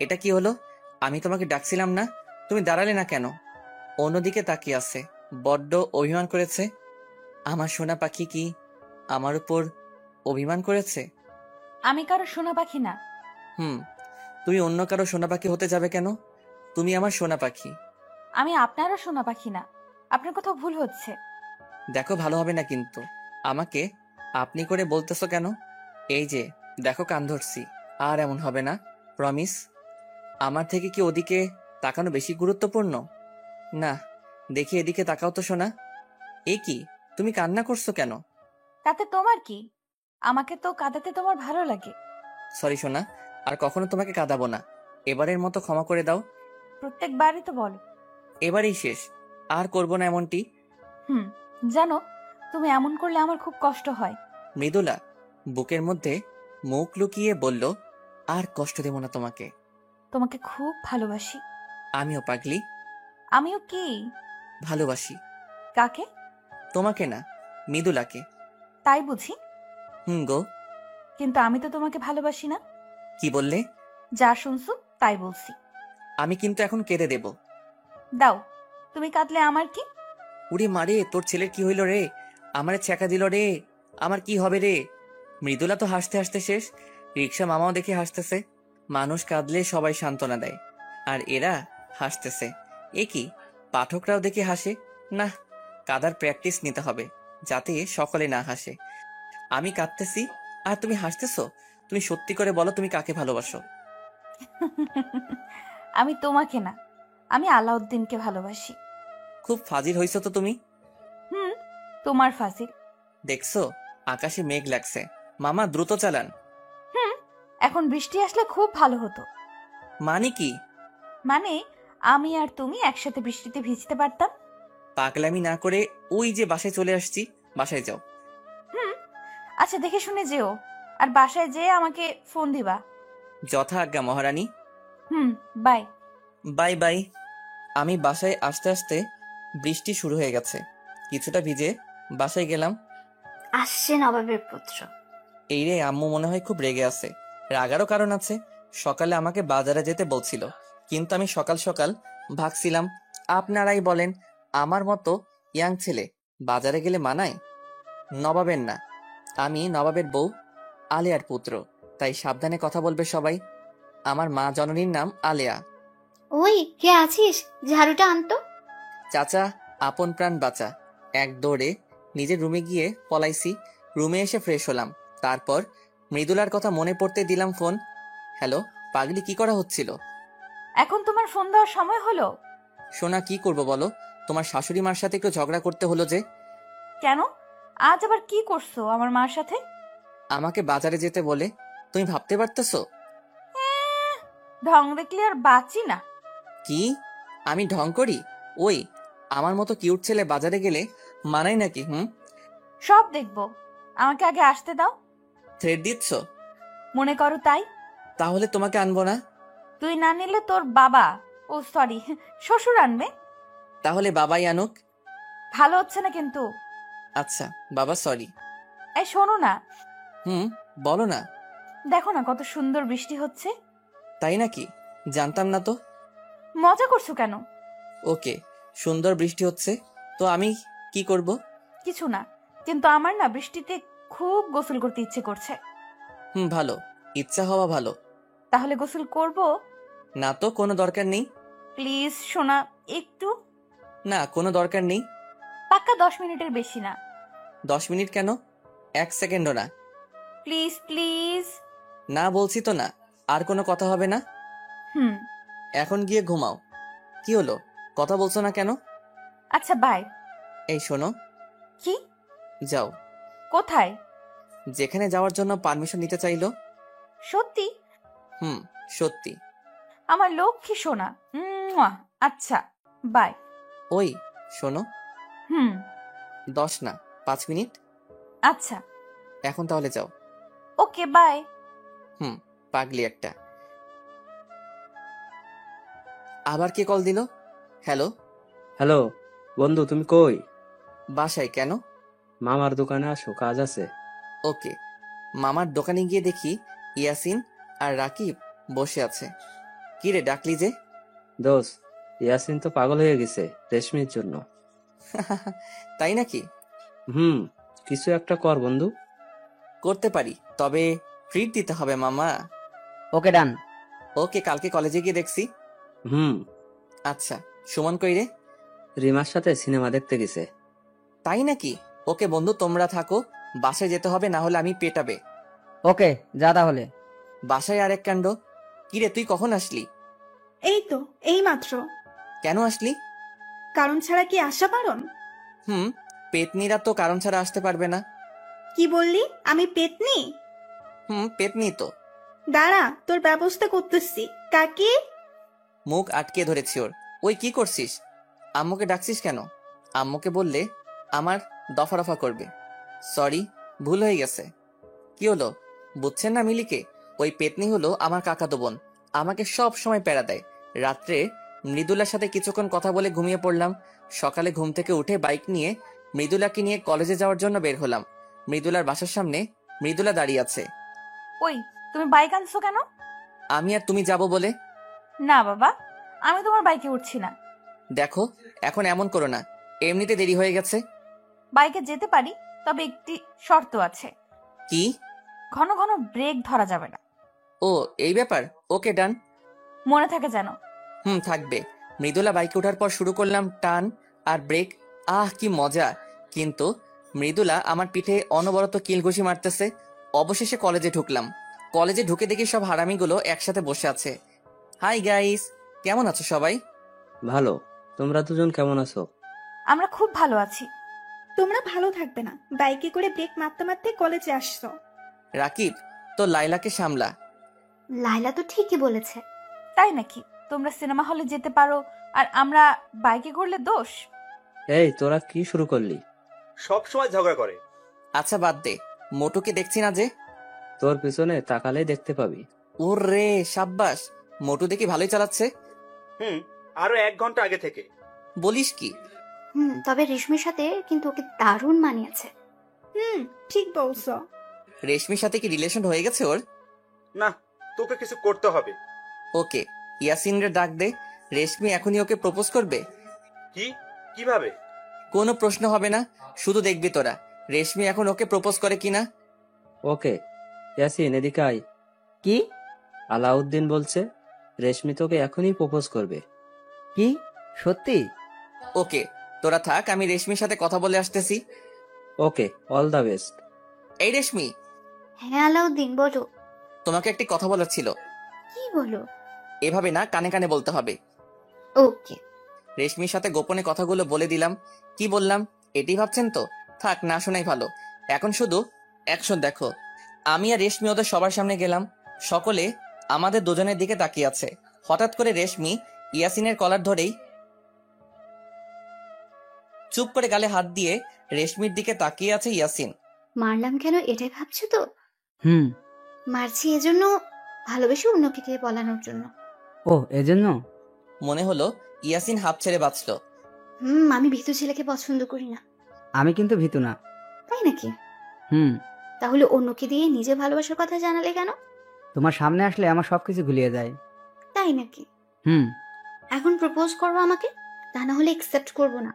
এটা কি হলো? আমি তোমাকে ডাকছিলাম না, তুমি দাঁড়ালে না কেন? অন্যদিকে তাকিয়ে আছে। বড্ড অভিমান করেছে। আমার সোনা পাখি কি আমার উপর অভিমান করেছে? আমি কারো সোনা পাখি না। তুমি অন্য কারো সোনা পাখি হতে যাবে কেন? তুমি আমার সোনা পাখি। আমি আপনারও সোনা পাখি না, আপনার কোথাও ভুল হচ্ছে। দেখো, ভালো হবে না কিন্তু। আমাকে আপনি করে বলতেছো কেন? এই যে দেখো, কান ধরছি। আর এমন হবে না, প্রমিস। আমার থেকে কি ওদিকে তাকানো বেশি গুরুত্বপূর্ণ? না, দেখি এদিকে তাকাও তো সোনা। এ কি, তুমি কান্না করছো কেন? তাতে তোমার কি? আমাকে তো কাঁদাতে তোমার ভালো লাগে। সরি সোনা, আর কখনো তোমাকে কাঁদাবো না। এবারের মতো ক্ষমা করে দাও। প্রত্যেকবারই তো বলো। এবারেই শেষ, আর করবো না এমনটি। জানো, তুমি এমন করলে আমার খুব কষ্ট হয়। মৃদুলা বুকের মধ্যে মুখ লুকিয়ে বলল, আর কষ্ট দেব না তোমাকে। তোমাকে খুব ভালোবাসি। আমিও পাগলি। আমিও কি ভালোবাসি। কাকে? তোমাকে না, মৃদুলাকে। তাই বুঝি? গো। কিন্তু আমি তো তোমাকে ভালোবাসি না। কি বললে? যা শুনছো তাই বলছি। আমি কিন্তু এখন কেঁদে দেব। দাও, তুমি কাঁদলে আমার কি? উড়ি মারে, তোর ছেলের কি হইল রে? আমারে ছ্যাঁকা দিল রে। আমার কি হবে রে? মৃদুলা তো হাসতে হাসতে শেষ। রিক্সা মামাও দেখে হাসতেছে। মানুষ কাঁদলে সবাই সান্ত্বনা দেয়, আর এরা হাসতেছে। এ কি, পাঠকরাও দেখে হাসে? না, কাদার প্র্যাকটিস নিতে হবে যাতে সকলে না হাসে। আমি কাঁদতেছি আর তুমি হাসতেছো। তুমি সত্যি করে বলো, তুমি কাকে ভালোবাসো? আমি তোমাকে না, আমি আলাউদ্দিনকে ভালোবাসি। খুব ফাজিল হইছো তো তুমি। হুম, তোমার ফাজিল। দেখছো, আকাশে মেঘ লাগছে। মামা দ্রুত চালান। হুম, এখন বৃষ্টি আসলে খুব ভালো হতো। মানে কি? মানে আমি আর তুমি একসাথে বৃষ্টিতে ভিজতে পারতাম। পাগলামি না করে ওই যে বাসায় চলে আসছি, বাসায় যাও। হুম, আচ্ছা দেখে শুনে যেও, আর বাসায় যেয়ে আমাকে ফোন দিবা। যথা আজ্ঞা মহারানী। হুম, বাই। Bye bye. আমি বাসায় আসতে আসতে বৃষ্টি শুরু হয়ে গেছে। কিছুটা ভিজে বাসায় গেলাম। আসছে নবাবের পুত্র। এই রে, আম্মু মনে হয় খুব রেগে আছে। রাগারও কারণ আছে। সকালে আমাকে বাজারে যেতে বলছিল, কিন্তু আমি সকাল সকাল ভাগছিলাম। আপনারাই বলেন, আমার মতো ইয়াং ছেলে বাজারে গেলে মানায়? নবাবের না, আমি নবাবের বউ, আলেয়ার পুত্র, তাই সাবধানে কথা বলবে সবাই। আমার মা জননীর নাম আলেয়া। ওই কে আছিস, ঝাড়ুটা আনতো। চাচা, আপন প্রাণ বাঁচা। এক দৌড়ে নিজের রুমে গিয়ে পলাইছি। রুমে এসে ফ্রেশ হলাম। তারপর মৃদুলার কথা মনে পড়তে দিলাম ফোন। হ্যালো পাগলি, কি করা হচ্ছিল? এখন তোমার ফোন দেওয়ার সময় হলো? সোনা, কি করব বলো? তোমার শাশুড়ি মার সাথে একটু ঝগড়া করতে হলো যে। কেন? আজ আবার কি করছো আমার মার সাথে? আমাকে বাজারে যেতে বলে। তুমি ভাবতে পারতেছো? ঢং দেখলে আর বাঁচি না। কি? আমি ঢং করি? ওই, আমার মতো কিউট ছেলে বাজারে গেলে মানাই নাকি? সব দেখবো, আমাকে আগে আসতে দাও। থ্রেড দিচ্ছ? মনে করো তাই। তাহলে তোমাকে আনবো না। তুই না নিলে তোর বাবা, ও সরি, শ্বশুর আনবে। তাহলে বাবাই আনুক। ভালো হচ্ছে না কিন্তু। আচ্ছা বাবা, সরি। এই শোনো না, বলো না। দেখো না কত সুন্দর বৃষ্টি হচ্ছে। তাই নাকি? জানতাম না তো। মজা করছো কেন? ওকে, সুন্দর বৃষ্টি হচ্ছে, তো আমি কি করব? কিছু না, কিন্তু আমার না বৃষ্টিতে খুব গোসল করতে ইচ্ছে করছে। ভালো, ইচ্ছা হওয়া ভালো। তাহলে গোসল করব? না তো, কোনো দরকার নেই। প্লিজ সোনা, একটু। না, কোনো দরকার নেই। পাক্কা 10 মিনিটের বেশি না। 10 মিনিট কেন? 1 সেকেন্ডও না। Please please. না বলছি তো না, আর কোনো কথা হবে না। হুম। এখন গিয়ে ঘুমাও। কি হলো, কথা বলছো না কেন? আচ্ছা বাই। এই শোনো। কি? যাও। কোথায়? যেখানে যাওয়ার জন্য পারমিশন নিতে চাইলো। সত্যি? সত্যি। আমার লক্ষ্মী সোনা। আচ্ছা বাই। ওই শোনো। 10 না, 5 মিনিট। আচ্ছা। এখন তাহলে যাও। Okay bye. পাগলি একটা। আবার কে কল দিল? হ্যালো। হ্যালো বন্ধু, তুমি কই? বাসায়। কেন? মামার দোকানে আসো, কাজ আছে। ওকে। মামার দোকানে গিয়ে দেখি ইয়াসিন আর রাকিব বসে আছে। কি রে, ডাকলি যে? দোষ, ইয়াসিন তো পাগল হয়ে গেছে রেশমির জন্য। তাই নাকি? কিছু একটা কর বন্ধু। করতে পারি, তবে ট্রিট দিতে হবে মামা। ওকে ডান। ওকে, কালকে কলেজে গিয়ে দেখছি। আচ্ছা, সুমন কই রে? রিমার সাথে সিনেমা দেখতে গেছে। তাই নাকি? ওকে বন্ধু, তোমরা থাকো, বাসায় যেতে হবে, না হলে আমি পেটাবে। ওকে, যা তাহলে। বাসায় আরেক কাণ্ড। কিরে, তুই কখন আসলি? এই তো এই মাত্র। কেন আসলি? কারণ ছাড়া কি আসা পারন? পেতনিরা তো কারণ ছাড়া আসতে পারবে না। কি বললি? আমি পেতনি? পেতনি তো। দাঁড়া, তোর ব্যবস্থা করতেছি। কাকি, মুখ আটকে ধরেছি ওর। ওই কি করছিস? আম্মুকে ডাকছিস কেন? আম্মুকে বললে আমার দফা রফা করবে। সরি, ভুল হয়ে গেছে। কি হলো, বুঝছেন না মিলিকে? ওই পেতনি হলো আমার কাকাতো বোন। আমাকে সব সময় প্যারা দেয়। রাত্রে মৃদুলার সাথে কিছুক্ষণ কথা বলে ঘুমিয়ে পড়লাম। সকালে ঘুম থেকে উঠে বাইক নিয়ে মৃদুলাকে নিয়ে কলেজে যাওয়ার জন্য বের হলাম। মৃদুলার বাসার সামনে মৃদুলা দাঁড়িয়ে আছে। ওই, তুমি বাইক আনছো কেন? আমি আর তুমি যাব বলে। না বাবা, আমি তোমার বাইকে উঠছি না। দেখো, এখন এমন করো না, এমনিতে দেরি হয়ে গেছে। বাইকে যেতে পারি, তবে একটি শর্ত আছে। কি? ঘন ঘন ব্রেক ধরা যাবে না। ও, এই ব্যাপার। ওকে, ডান। মনে থাকে যেন। থাকবে। মৃদুলা বাইকে ওঠার পর শুরু করলাম টান আর ব্রেক। কি মজা! কিন্তু মৃদুলা আমার পিঠে অনবরত কিলঘুষি মারতেছে। অবশেষে কলেজে ঢুকলাম। কলেজে ঢুকে দেখি সব হারামিগুলো একসাথে বসে আছে। হাই গাইস, কেমন আছো সবাই? ভালো। তোমরা দুজন কেমন আছো? আমরা খুব ভালো আছি। তোমরা ভালো থাকবে না, বাইকে করে ব্রেক মারতে মারতে কলেজে আসছো। রাকিব, তো লাইলাকে সামলা। লাইলা তো ঠিকই বলেছে। তাই নাকি? তোমরা সিনেমা হলে যেতে পারো আর আমরা বাইকে করলে দোষ? এই, তোরা কি শুরু করলি? সব সময় ঝগড়া করে। আচ্ছা বাদ দে, মোটুকে দেখছি না যে। তোর পিছনে তাকালেই দেখতে পাবি। ওরে সাব্বাস, মোটু দেখি ভালোই চালাচ্ছে। আরো 1 ঘন্টা আগে থেকে। বলিস কি? তবে রেশমির সাথে কিন্তু ওকে দারুণ মানিয়েছে। ঠিক বলছো। রেশমির সাথে কি রিলেশন হয়ে গেছে ওর? না, তোকে কিছু করতে হবে। ওকে, ইয়াসিনরে ডাক দে। রেশমি এখনই ওকে প্রপোজ করবে। কিভাবে? কোনো প্রশ্ন হবে না, শুধু দেখবি তোরা রেশমি এখন ওকে প্রপোজ করে কিনা। ওকে, ইয়াসিন এদিকে আয়। কি? আলাউদ্দিন বলছে রেশমি তোকে এখনই প্রপোজ করবে। কি? সত্যি? ওকে, তোরা থাক, আমি রেশমির সাথে কথা বলে আসতেছি। ওকে, অল দ্য বেস্ট। এই রেশমি, হ্যাঁ আলাউদ্দিন, বলো। তোমাকে একটি কথা বলার ছিল। কি বলো? এভাবে না, কানে কানে বলতে হবে। ওকে। রেশমির সাথে গোপনে কথাগুলো বলে দিলাম। কি বললাম এটি ভাবছেন তো? থাক, না শোনাই ভালো। এখন শুধু অ্যাকশন দেখো। আমি আর রেশমি ওদের সবার সামনে গেলাম। সকলে আমাদের দুজনের দিকে তাকিয়ে আছে। হঠাৎ করে রেশমি ইয়াসিনের কলার ধরেই চুপ করে গালে হাত দিয়ে রেশমির দিকে তাকিয়ে আছে ইয়াসিন। মারলাম কেন এটাই ভাবছো তো? হুম। মারছি এজন্য, ভালোবেসে অন্যকে দিয়ে বলানোর জন্য। ও, এজন্য? মনে হলো ইয়াসিন হাঁপ ছেড়ে বাঁচলো। আমি ভীতু ছেলেকে পছন্দ করি না। আমি কিন্তু ভীতু না। তাই নাকি? হুম। তাহলে অন্যকে দিয়ে নিজের ভালোবাসার কথা জানালে কেন? তোমার সামনে আসলে আমার সবকিছু গুলিয়ে যায়। তাই নাকি? হুম। এখন প্রপোজ করবো আমাকে, তা না হলে একসেপ্ট করবো না।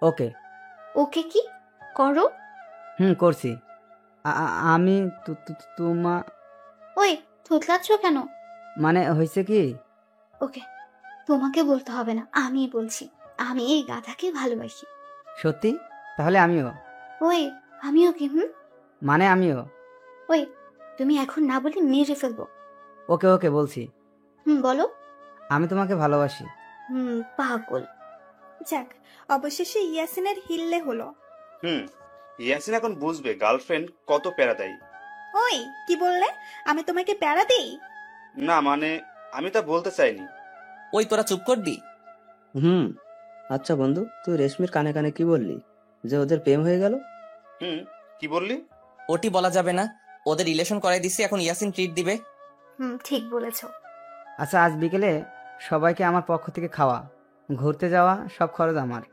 ওকে। ওকে কি করো? করছি। আমি তোমা ওই থুতলাচ্ছ কেন? মানে হয়েছে কি? ওকে, তোমাকে বলতে হবে না, আমি বলছি। আমি এই গাধাকে ভালোবাসি। সত্যি? তাহলে আমিও। ওই আমিও কি? মানে আমিও। ওই তুমি এখন না বলে মেরে ফেলবো। ওকে ওকে বলছি। বলো। আমি তোমাকে ভালোবাসি। পাগল। যাক, অবশেষে ইয়াসিনের হিললে হলো। ইয়াসিন এখন বুঝবে গার্লফ্রেন্ড কত প্যারা দেয়। ওই কি বললে? আমি তোমাকে প্যারা দেই? না মানে, আমি তা বলতে চাইনি। ওই তোরা চুপ করবি? আচ্ছা বন্ধু, তুই রেশমির কানে কানে কি বললি? যে ওদের প্রেম হয়ে গেল? কি বললি? ওটি বলা যাবে না। ওদের রিলেশন করাই দিছি, এখন ইয়াসিন ট্রিট দিবে। ঠিক বলেছো। আচ্ছা, আজ বিকেলে সবাইকে আমার পক্ষ থেকে খাওয়া, ঘুরতে যাওয়া, সব খরচ আমার।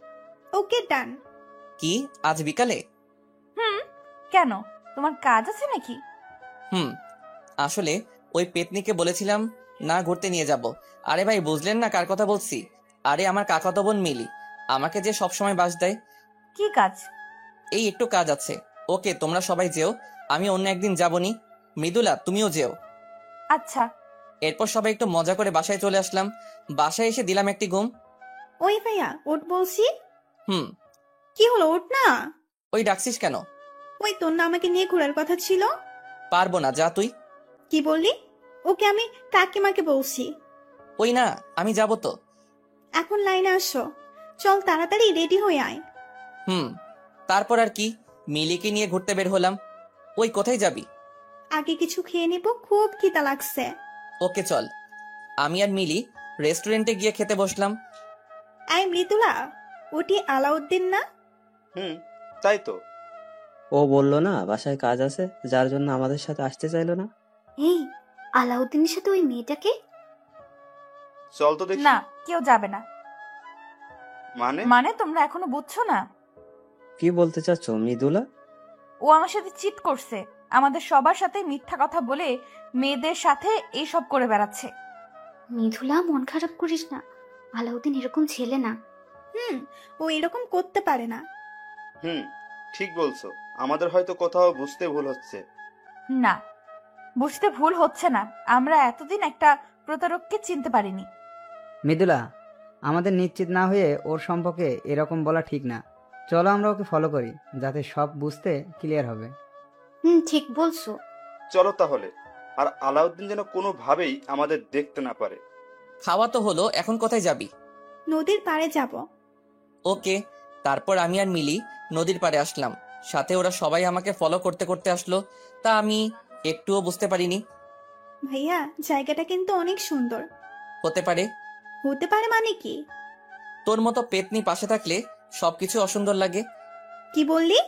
ওকে, ডান। কি, আজ বিকালে? কেন, তোমার কাজ আছে নাকি? আসলে ওই পেতনিকে বলেছিলাম না ঘুরতে নিয়ে যাব। আরে ভাই, বুঝলেন না কার কথা বলছি? আরে আমার কাকাতো বোন মিলি, আমাকে যে সব সময় বাস দেয়। কি কাজ? এই একটু কাজ আছে। ওকে, তোমরা সবাই যেও, আমি অন্য একদিন যাবনি। মৃদুলা, তুমিও যেও। আচ্ছা। এরপর সবাই একটু মজা করে বাসায় চলে আসলাম। বাসায় এসে দিলাম একটি ঘুম। ওই ভাইয়া, ওঠ বলছি। কি হলো, ওঠ না। ওই ডাকছিস কেন? ওই তোর না আমাকে নিয়ে ঘোরার কথা ছিল। পারবো না, যা তুই। কি বললি? ওকে আমি কাকিমাকে বলছি। ওই না, আমি যাব তো। এখন লাইনে আসো, চল তাড়াতাড়ি রেডি হয়ে আয়। তারপর আর কি, মিলিকে নিয়ে ঘুরতে বের হলাম। ওই কোথায় যাবি? আগে কিছু খেয়ে নিব, খুব খিদা লাগছে। ওকে চল। আমি আর মিলি রেস্টুরেন্টে গিয়ে খেতে বসলাম। আই মৃদুলা, ওটি আলাউদ্দিন না? তাই তো। ও বললো না বাসায় কাজ আছে, যার জন্য আমাদের সাথে আসতে চাইলো না। এই আলাউদ্দিনের সাথে ওই মেয়েটাকে? চল তো দেখি। না, কেউ যাবে না। মানে তোমরা এখনো বুঝছো না? কি বলতে চাচ্ছ মৃদুলা? ও আমার সাথে চিট করছে। আমাদের সবার সাথে মিথ্যা কথা বলে মেয়েদের সাথে এইসব করে বেড়াচ্ছে। মৃদুলা, মন খারাপ করিস না। আলাউদ্দিন এরকম ছেলে না। ও এরকম করতে পারে না। ঠিক বলছো, আমাদের হয়তো কোথাও বুঝতে ভুল হচ্ছে। না, বুঝতে ভুল হচ্ছে না, আমরা এতদিন একটা প্রতারককে চিনতে পারিনি। মৃদুলা, আমাদের নিশ্চিত না হয়ে ওর সম্পর্কে এরকম বলা ঠিক না। চলো আমরা ওকে ফলো করি, যাতে সব বুঝতে ক্লিয়ার হবে। ঠিক বলছো। চলো তাহলে। আর আলাউদ্দিন যেন কোনোভাবেই আমাদের দেখতে না পারে। খাওয়া তো হলো, এখন কোথায় যাবি? নদীর পাড়ে যাব। ওকে। তারপর আমি আর মিলি নদীর পাড়ে আসলাম। সাথে ওরা সবাই আমাকে ফলো করতে করতে আসলো, তা আমি একটুও বুঝতে পারিনি। ভাইয়া, জায়গাটা কিন্তু অনেক সুন্দর। হতে পারে। হতে পারে মানে কি? তোর মতো পেতনি পাশে থাকলে সবকিছু অসুন্দর লাগে। কি বললি?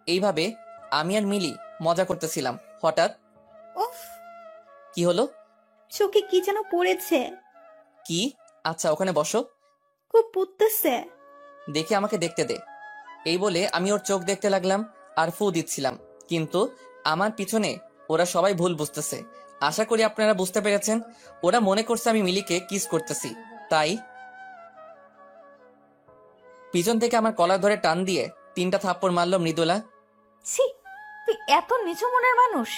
এইভাবে আমি আর মিলি মজা করতেছিলাম, হঠাৎ উফ, কি হলো? চোখে কি যেন পড়েছে। কি? আচ্ছা, ওখানে বসো। খুব পুড়তেছে। দেখে আমাকে দেখতে দে। এই বলে আমি ওর চোখ দেখতে লাগলাম আর ফু দিচ্ছিলাম, কিন্তু আমার পিছনে ওরা সবাই ভুল বুঝতেছে। আশা করি আপনারা বুঝতে পেরেছেন। ওরা মনে করছে আমি মিলিকে কিস করতেছি, তাই পিছন থেকে আমার কলার ধরে টান দিয়ে 3টা থাপ্পড় মারলো মৃদুলা। ছি, তুই এত নিচু মনের মানুষ?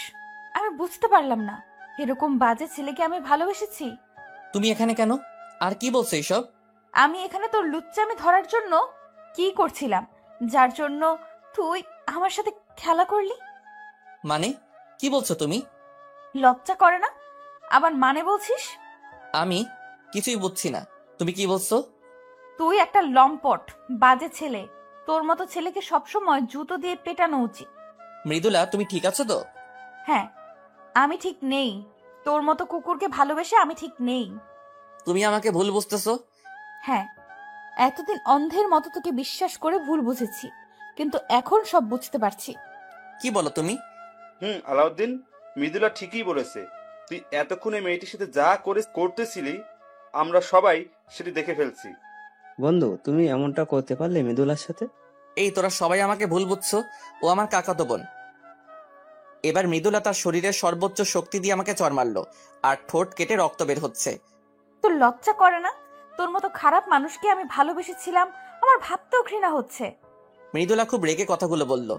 আমি বুঝতে পারলাম না, এরকম বাজে ছেলেকে আমি ভালোবেসেছি। তুমি এখানে কেন? আর কি বলছো এইসব? আমি এখানে তোর লুচ্চামি ধরার জন্য কি করছিলাম, যার জন্য তুই আমার সাথে খেলা করলি। মানে কি বলছো তুমি? লজ্জা করে না? আবার মানে বলছিস? আমি কিছুই বুঝছি না, তুমি কি বলছো? তুই একটা লম্পট বাজে ছেলে। তোর মতো ছেলেকে সবসময় জুতো দিয়ে পেটানো উচিত। মৃদুলা, তুমি ঠিক আছো তো? হ্যাঁ, আমি ঠিক নেই। তোর মতো কুকুরকে ভালোবেসে আমি ঠিক নেই। তুমি আমাকে ভুল বুঝতেছো। হ্যাঁ, এতদিন অন্ধের মতো তোকে বিশ্বাস করে ভুল বুঝেছি, কিন্তু এখন সব বুঝতে পারছি। কি বলো তুমি? আলাউদ্দিন, মৃদুলা ঠিকই বলেছে। তুই এতক্ষণে মেয়েটির সাথে যা করতেছিলি আমরা সবাই সেটি দেখে ফেলছি। বন্ধু, তুমি এমনটা করতে পারলে মৃদুলার সাথে? এই তোরা সবাই আমাকে ভুল বুঝছো, ও আমার কাকাতো বোন। এবার মৃদুলা তার শরীরের সর্বোচ্চ শক্তি দিয়ে আমাকে চড় মারলো, আর ঠোঁট কেটে রক্ত বের হচ্ছে। তোর লজ্জা করে না? তোর মতো খারাপ মানুষকে আমি ভালোবেসেছিলাম, আমার ভাবতেও ঘৃণা হচ্ছে। মৃদুলা খুব রেগে কথাগুলো বলল।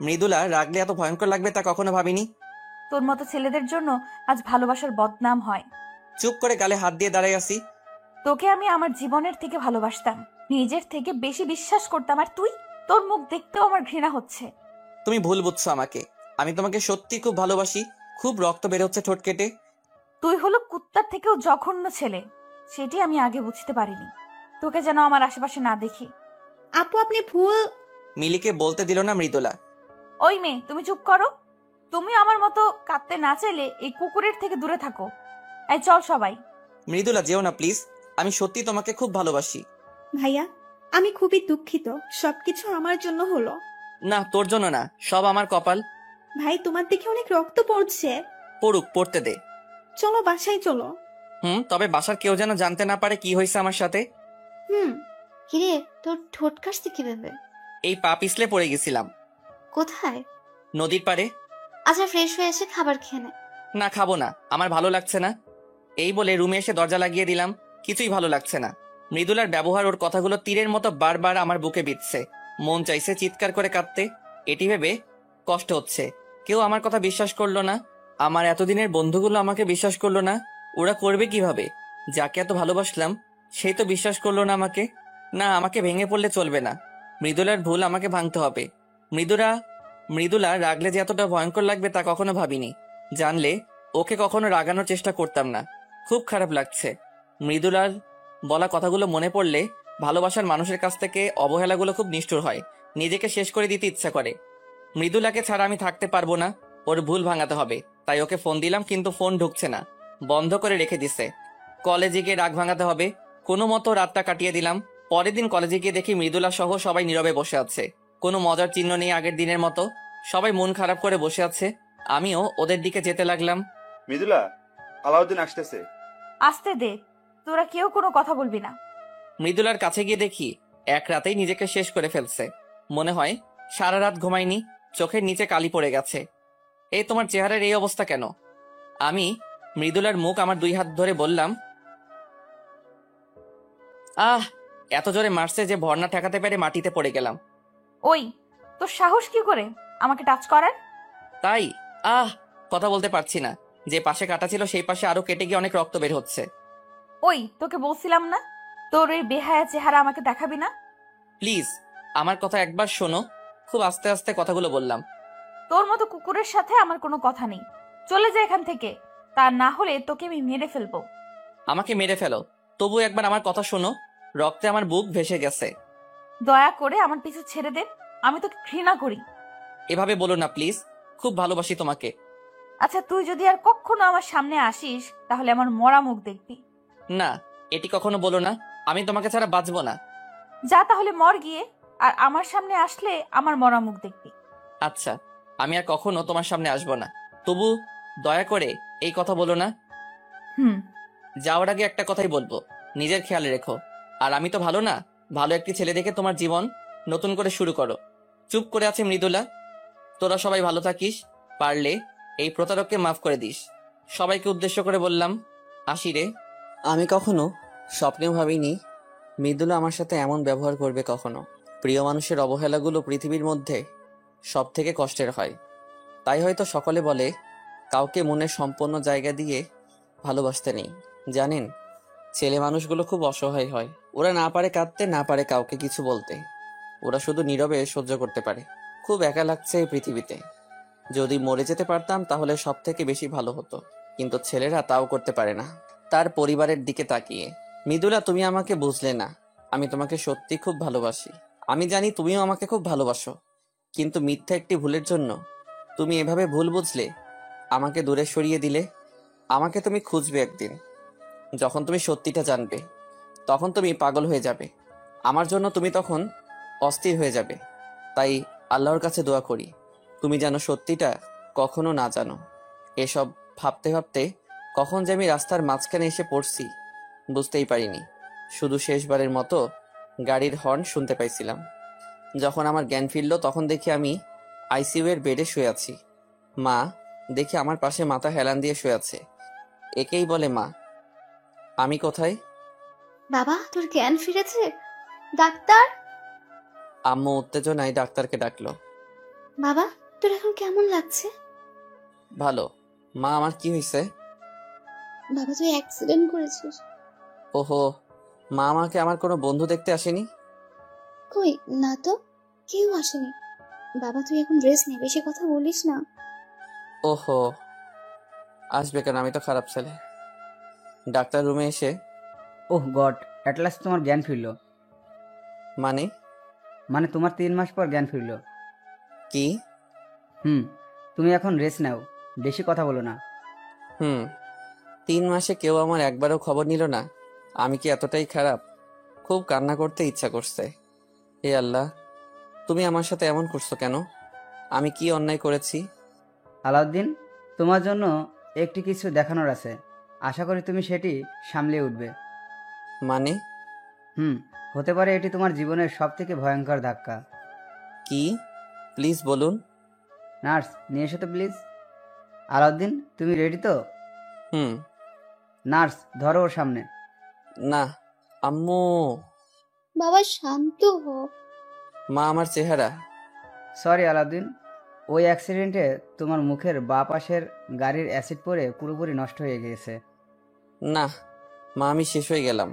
মৃদুলা রাগলে এত ভয়ঙ্কর লাগবে তা কখনো ভাবিনি। তোর মতো ছেলেদের জন্য আজ ভালোবাসার বদনাম হয়। চুপ করে গালে হাত দিয়ে দাঁড়াই আসি। তোকে আমি আমার জীবনের থেকে ভালোবাসতাম, নিজের থেকে বেশি বিশ্বাস করতাম, আর তুই? তোর মুখ দেখতেও আমার ঘৃণা হচ্ছে। তুমি ভুল বুঝছো আমাকে। আমি তোমাকে সত্যি খুব ভালোবাসি। খুব রক্ত বের হচ্ছে ঠোঁট কেটে। তুই হলো কুত্তার থেকেও জঘন্য ছেলে, সেটি আমি আগে বুঝতে পারিনি। তোকে যেন আমার আশেপাশে না দেখি। আপু, আপনি ভুল। মিলিকে বলতে দিল না মৃদুলা। ওই মেয়ে, তুমি চুপ করো। তুমি আমার মতো কাঁদতে না চাইলে এই কুকুরের থেকে দূরে থাকো। এই চল সবাই। মৃদুলা, যেও না প্লিজ। আমি সত্যি তোমাকে খুব ভালোবাসি। ভাইয়া, আমি খুবই দুঃখিত, সবকিছু আমার জন্য হলো। না, তোর জন্য না, সব আমার কপাল। ভাই, তোমার দেখে অনেক রক্ত পড়ছে। পড়ুক, পড়তে দে। চলো বাসায় চলো। তবে বাসার কেউ যেন জানতে না পারে কি হয়েছে আমার সাথে। কিরে, তোর ঠোঁট কাটছে কিভাবে? এই পা পিছলে পড়ে গেছিলাম। কোথায়? নদীর পাড়ে। আচ্ছা, ফ্রেশ হয়ে এসে খাবার খেয়ে নে। না, খাবো না, আমার ভালো লাগছে না। এই বলে রুমে এসে দরজা লাগিয়ে দিলাম। কিছুই ভালো লাগছে না। মৃদুলার ব্যবহার, ওর কথাগুলো তীরের মতো বারবার আমার বুকে বিঁধছে। মন চাইছে চিৎকার করে কাঁদতে। এটি ভেবে কষ্ট হচ্ছে। কেউ আমার কথা বিশ্বাস করলো না। আমার এতদিনের বন্ধুগুলো আমাকে বিশ্বাস করলো না। ওরা করবে কিভাবে? যাকে এত ভালোবাসলাম সেই তো বিশ্বাস করলো না আমাকে। না, আমাকে ভেঙে পড়লে চলবে না। মৃদুলার ভুল আমাকে ভাঙতে হবে। মৃদুলা রাগলে যে এতটা ভয়ঙ্কর লাগবে তা কখনো ভাবিনি। জানলে ওকে কখনো রাগানোর চেষ্টা করতাম না। খুব খারাপ লাগছে। মৃদুলার বলা কথাগুলো মনে পড়লে ভালোবাসার মানুষের কাছ থেকে অবহেলাগুলো খুব নিষ্ঠুর হয়। নিজেকে শেষ করে দিতে ইচ্ছা করে। মৃদুলাকে ছাড়া আমি থাকতে পারবো না। ওর ভুল ভাঙাতে হবে। তাই ওকে ফোন দিলাম, কিন্তু ফোন ঢুকছে না, বন্ধ করে রেখে দিছে। কলেজে গিয়ে রাগ ভাঙাতে হবে। কোনো মতো রাতটা কাটিয়ে দিলাম। পরের দিন কলেজে গিয়ে দেখি মৃদুলা সহ সবাই নীরবে বসে আছে। কোনো মজার চিহ্ন নেই আগের দিনের মতো। সবাই মন খারাপ করে বসে আছে। আমিও ওদের দিকে যেতে লাগলাম। মৃদুলা, আলাউদ্দিন আসতেছে। আসতে দে, তোরা কেউ কোনো কথা বলবি না। মৃদুলার কাছে গিয়ে দেখি এক রাতেই নিজেকে শেষ করে ফেলছে। মনে হয় সারা রাত ঘুমায়নি, চোখের নিচে কালি পড়ে গেছে। এই তোমার চেহারার এই অবস্থা কেন? আমি মৃদুলার মুখ আমার 2 হাত ধরে বললাম, আহ, এত জোরে মারছে যে ভর্না ঠেকাতে পেরে মাটিতে পড়ে গেলাম। ওই, তোর সাহস কি করে আমাকে টাচ করার? তাই? আহ, কথা বলতে পারছি না। যে পাশে কাটা ছিল সেই পাশে আরো কেটে গিয়ে অনেক রক্ত বের হচ্ছে। ওই, তোকে বলছিলাম না তোর এই বেহায়া চেহারা আমাকে দেখাবি না। প্লিজ আমার কথা একবার শোনো। খুব আস্তে আস্তে কথাগুলো বললাম। তোর মতো কুকুরের সাথে আমার কোনো কথা নেই। চলে যা এখান থেকে, তা না হলে তোকে আমি মেরে ফেলবো। আমাকে মেরে ফেলো, তবু একবার আমার কথা শোনো। রক্তে আমার বুক ভেসে গেছে। দয়া করে আমার পিছু ছেড়ে দে, আমি তোকে ঘৃণা করি। এভাবে বলো না প্লিজ, খুব ভালোবাসি তোমাকে। আচ্ছা, তুই যদি আর কখনো আমার সামনে আসিস তাহলে আমার মরা মুখ দেখবি। না, এটি কখনো বলো না। আমি তোমাকে ছাড়া বাঁচবো না। যা তাহলে মর গিয়ে, আর আমার সামনে আসলে আমার মরা মুখ দেখবি। আচ্ছা, আমি আর কখনো তোমার সামনে আসবো না। তবু দয়া করে এই কথা বলো না। হুম। যাওয়ার আগে একটা কথাই বলবো, নিজের খেয়াল রেখো। আর আমি তো ভালো না, ভালো একটি ছেলে দেখে তোমার জীবন নতুন করে শুরু করো। চুপ করে আছে মৃদুলা। তোরা সবাই ভালো থাকিস, পারলে এই প্রতারককে মাফ করে দিস। সবাইকে উদ্দেশ্য করে বললাম, আসি রে। আমি কখনো স্বপ্নেও ভাবিনি মৃদুলা আমার সাথে এমন ব্যবহার করবে কখনো। প্রিয় মানুষের অবহেলাগুলো পৃথিবীর মধ্যে সব থেকে কষ্টের হয়। তাই হয়তো সকলে বলে কাউকে মনের সম্পূর্ণ জায়গা দিয়ে ভালোবাসতে নেই। জানেন, ছেলে মানুষগুলো খুব অসহায় হয়। ওরা না পারে কাঁদতে, না পারে কাউকে কিছু বলতে। ওরা শুধু নীরবে সহ্য করতে পারে। খুব একা লাগছে এই পৃথিবীতে। যদি মরে যেতে পারতাম তাহলে সব থেকে বেশি ভালো হতো, কিন্তু ছেলেরা তাও করতে পারে না। তার পরিবারের দিকে তাকিয়ে, মৃদুলা তুমি আমাকে বুঝলে না। আমি তোমাকে সত্যি খুব ভালোবাসি। আমি জানি তুমিও আমাকে খুব ভালোবাসো, কিন্তু মিথ্যা একটি ভুলের জন্য তুমি এভাবে ভুল বুঝলে, আমাকে দূরে সরিয়ে দিলে। আমাকে তুমি খুঁজবে একদিন, যখন তুমি সত্যিটা জানবে, তখন তুমি পাগল হয়ে যাবে। আমার জন্য তুমি তখন অস্থির হয়ে যাবে। তাই আল্লাহর কাছে দোয়া করি তুমি যেন সত্যিটা কখনো না জানো। এসব ভাবতে ভাবতে কখন যে আমি রাস্তার মাঝখানে এসে পড়ছি বুঝতেই পারিনি। শুধু শেষবারের মতো গাড়ির হর্ন শুনতে পাইছিলাম। যখন আমার জ্ঞান ফিরল তখন দেখি আমি আইসিইউ এর বেডে শুয়ে আছি। মা দেখি আমার পাশে মাথা হেলান দিয়ে শুয়ে আছে। একেই বলে মা। আমি কোথায়? বাবা, তোর জ্ঞান ফিরেছে? ডাক্তার! আম্মু উত্তেজনায় ডাক্তারকে ডাকলো। বাবা, তোর এখন কেমন লাগছে? ভালো। মা আমার কি হয়েছে? বাবা, তুই অ্যাক্সিডেন্ট করেছিস। ওহো, মা আমাকে আমার কোনো বন্ধু দেখতে আসেনি? কই না তো, কেউ আসেনি। বাবা, তুই এখন রেস্ট নে, বেশি কথা বলিস না। ওহো, আসবে কেন? আমি তো খারাপ ছেলে। ডাক্তার রুমে এসে, ওহ গড, অ্যাট লাস্ট তোমার জ্ঞান ফিরল। মানে মানে তোমার 3 মাস পর জ্ঞান ফিরল। কি? তুমি এখন রেস্ট নাও, বেশি কথা বলো না। 3 মাসে কেউ আমার একবারও খবর নিল না। আমি কি এতটাই খারাপ? খুব কান্না করতে ইচ্ছা করছে। হে আল্লাহ, তুমি আমার সাথে এমন করছো কেন? আমি কি অন্যায় করেছি? আলাউদ্দিন, তোমার জন্য একটি কিছু দেখানোর আছে। আশা করি তুমি সেটি সামলে উঠবে। মানে? হতে পারে এটি তোমার জীবনের সবথেকে ভয়ঙ্কর ধাক্কা। কি? প্লিজ বলুন। নার্স, নিয়ে এসো তো প্লিজ। আলাউদ্দিন, তুমি রেডি তো? হুম। নার্স, ধরো ওর সামনে। না, আম্মু। বাবা, শান্ত হ। মা আমার চেহারা। সরি আলাউদ্দিন, ওই অ্যাক্সিডেন্টে তোমার মুখের বাঁ পাশের গাড়ির অ্যাসিড পড়ে পুরোপুরি নষ্ট হয়ে গিয়েছে। না মা, আমি শেষ হয়ে গেলাম।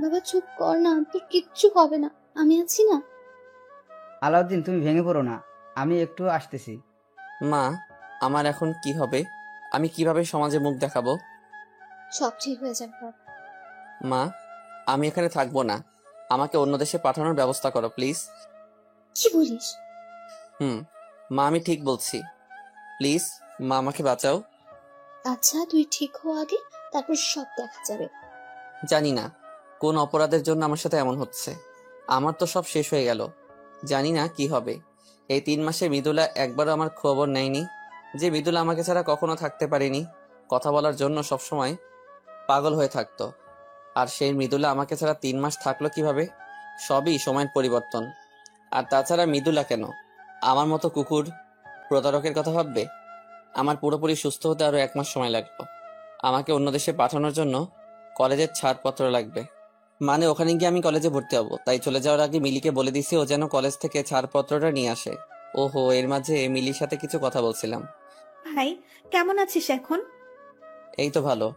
বাবা, চুপ কর না, তোর কিচ্ছু হবে না, আমি আছি না। আলাউদ্দিন, তুমি ভেঙে পড়ো না, আমি একটু আসতেছি। মা, আমার এখন কি হবে? আমি কিভাবে সমাজে মুখ দেখাবো? সব ঠিক হয়ে যাবে বাবা। মা, আমি এখানে থাকবো না। আমাকে অন্য দেশে পাঠানোর ব্যবস্থা করো প্লিজ। কি বলিস? মা, আমি ঠিক বলছি। প্লিজ মা, আমাকে বাঁচাও। আচ্ছা, তুই ঠিক হো আগে, তারপর সব দেখা যাবে। জানি না কোন অপরাধের জন্য আমার সাথে এমন হচ্ছে। আমার তো সব শেষ হয়ে গেল। জানি না কি হবে। এই 3 মাসে মৃদুলা একবারও আমার খবর নেয়নি। যে মৃদুলা আমাকে ছাড়া কখনো থাকতে পারেনি, কথা বলার জন্য সবসময় পাগল হয়ে থাকতো। আর সেই মৃদুলা আমাকে ছাড়া 3 মাস থাকলো কিভাবে? সবই সময়ের পরিবর্তন। আর তাছাড়া মৃদুলা কেন আমার মতো কুকুর প্রতারকের কথা ভাববে? আমার পুরোপুরি সুস্থ হতে আরো 1 মাস সময় লাগবে। আমাকে অন্য দেশে পাঠানোর জন্য কলেজের ছাড়পত্র লাগবে। মানে ওখানে গিয়ে আমি কলেজে ভর্তি হব, তাই চলে যাওয়ার আগে মিলিকে বলে দিছি ও যেন কলেজ থেকে ছাড়পত্রটা নিয়ে আসে। ওহো, এর মাঝে মিলির সাথে কিছু কথা বলছিলাম। ভাই, কেমন আছিস এখন? এই তো ভালো।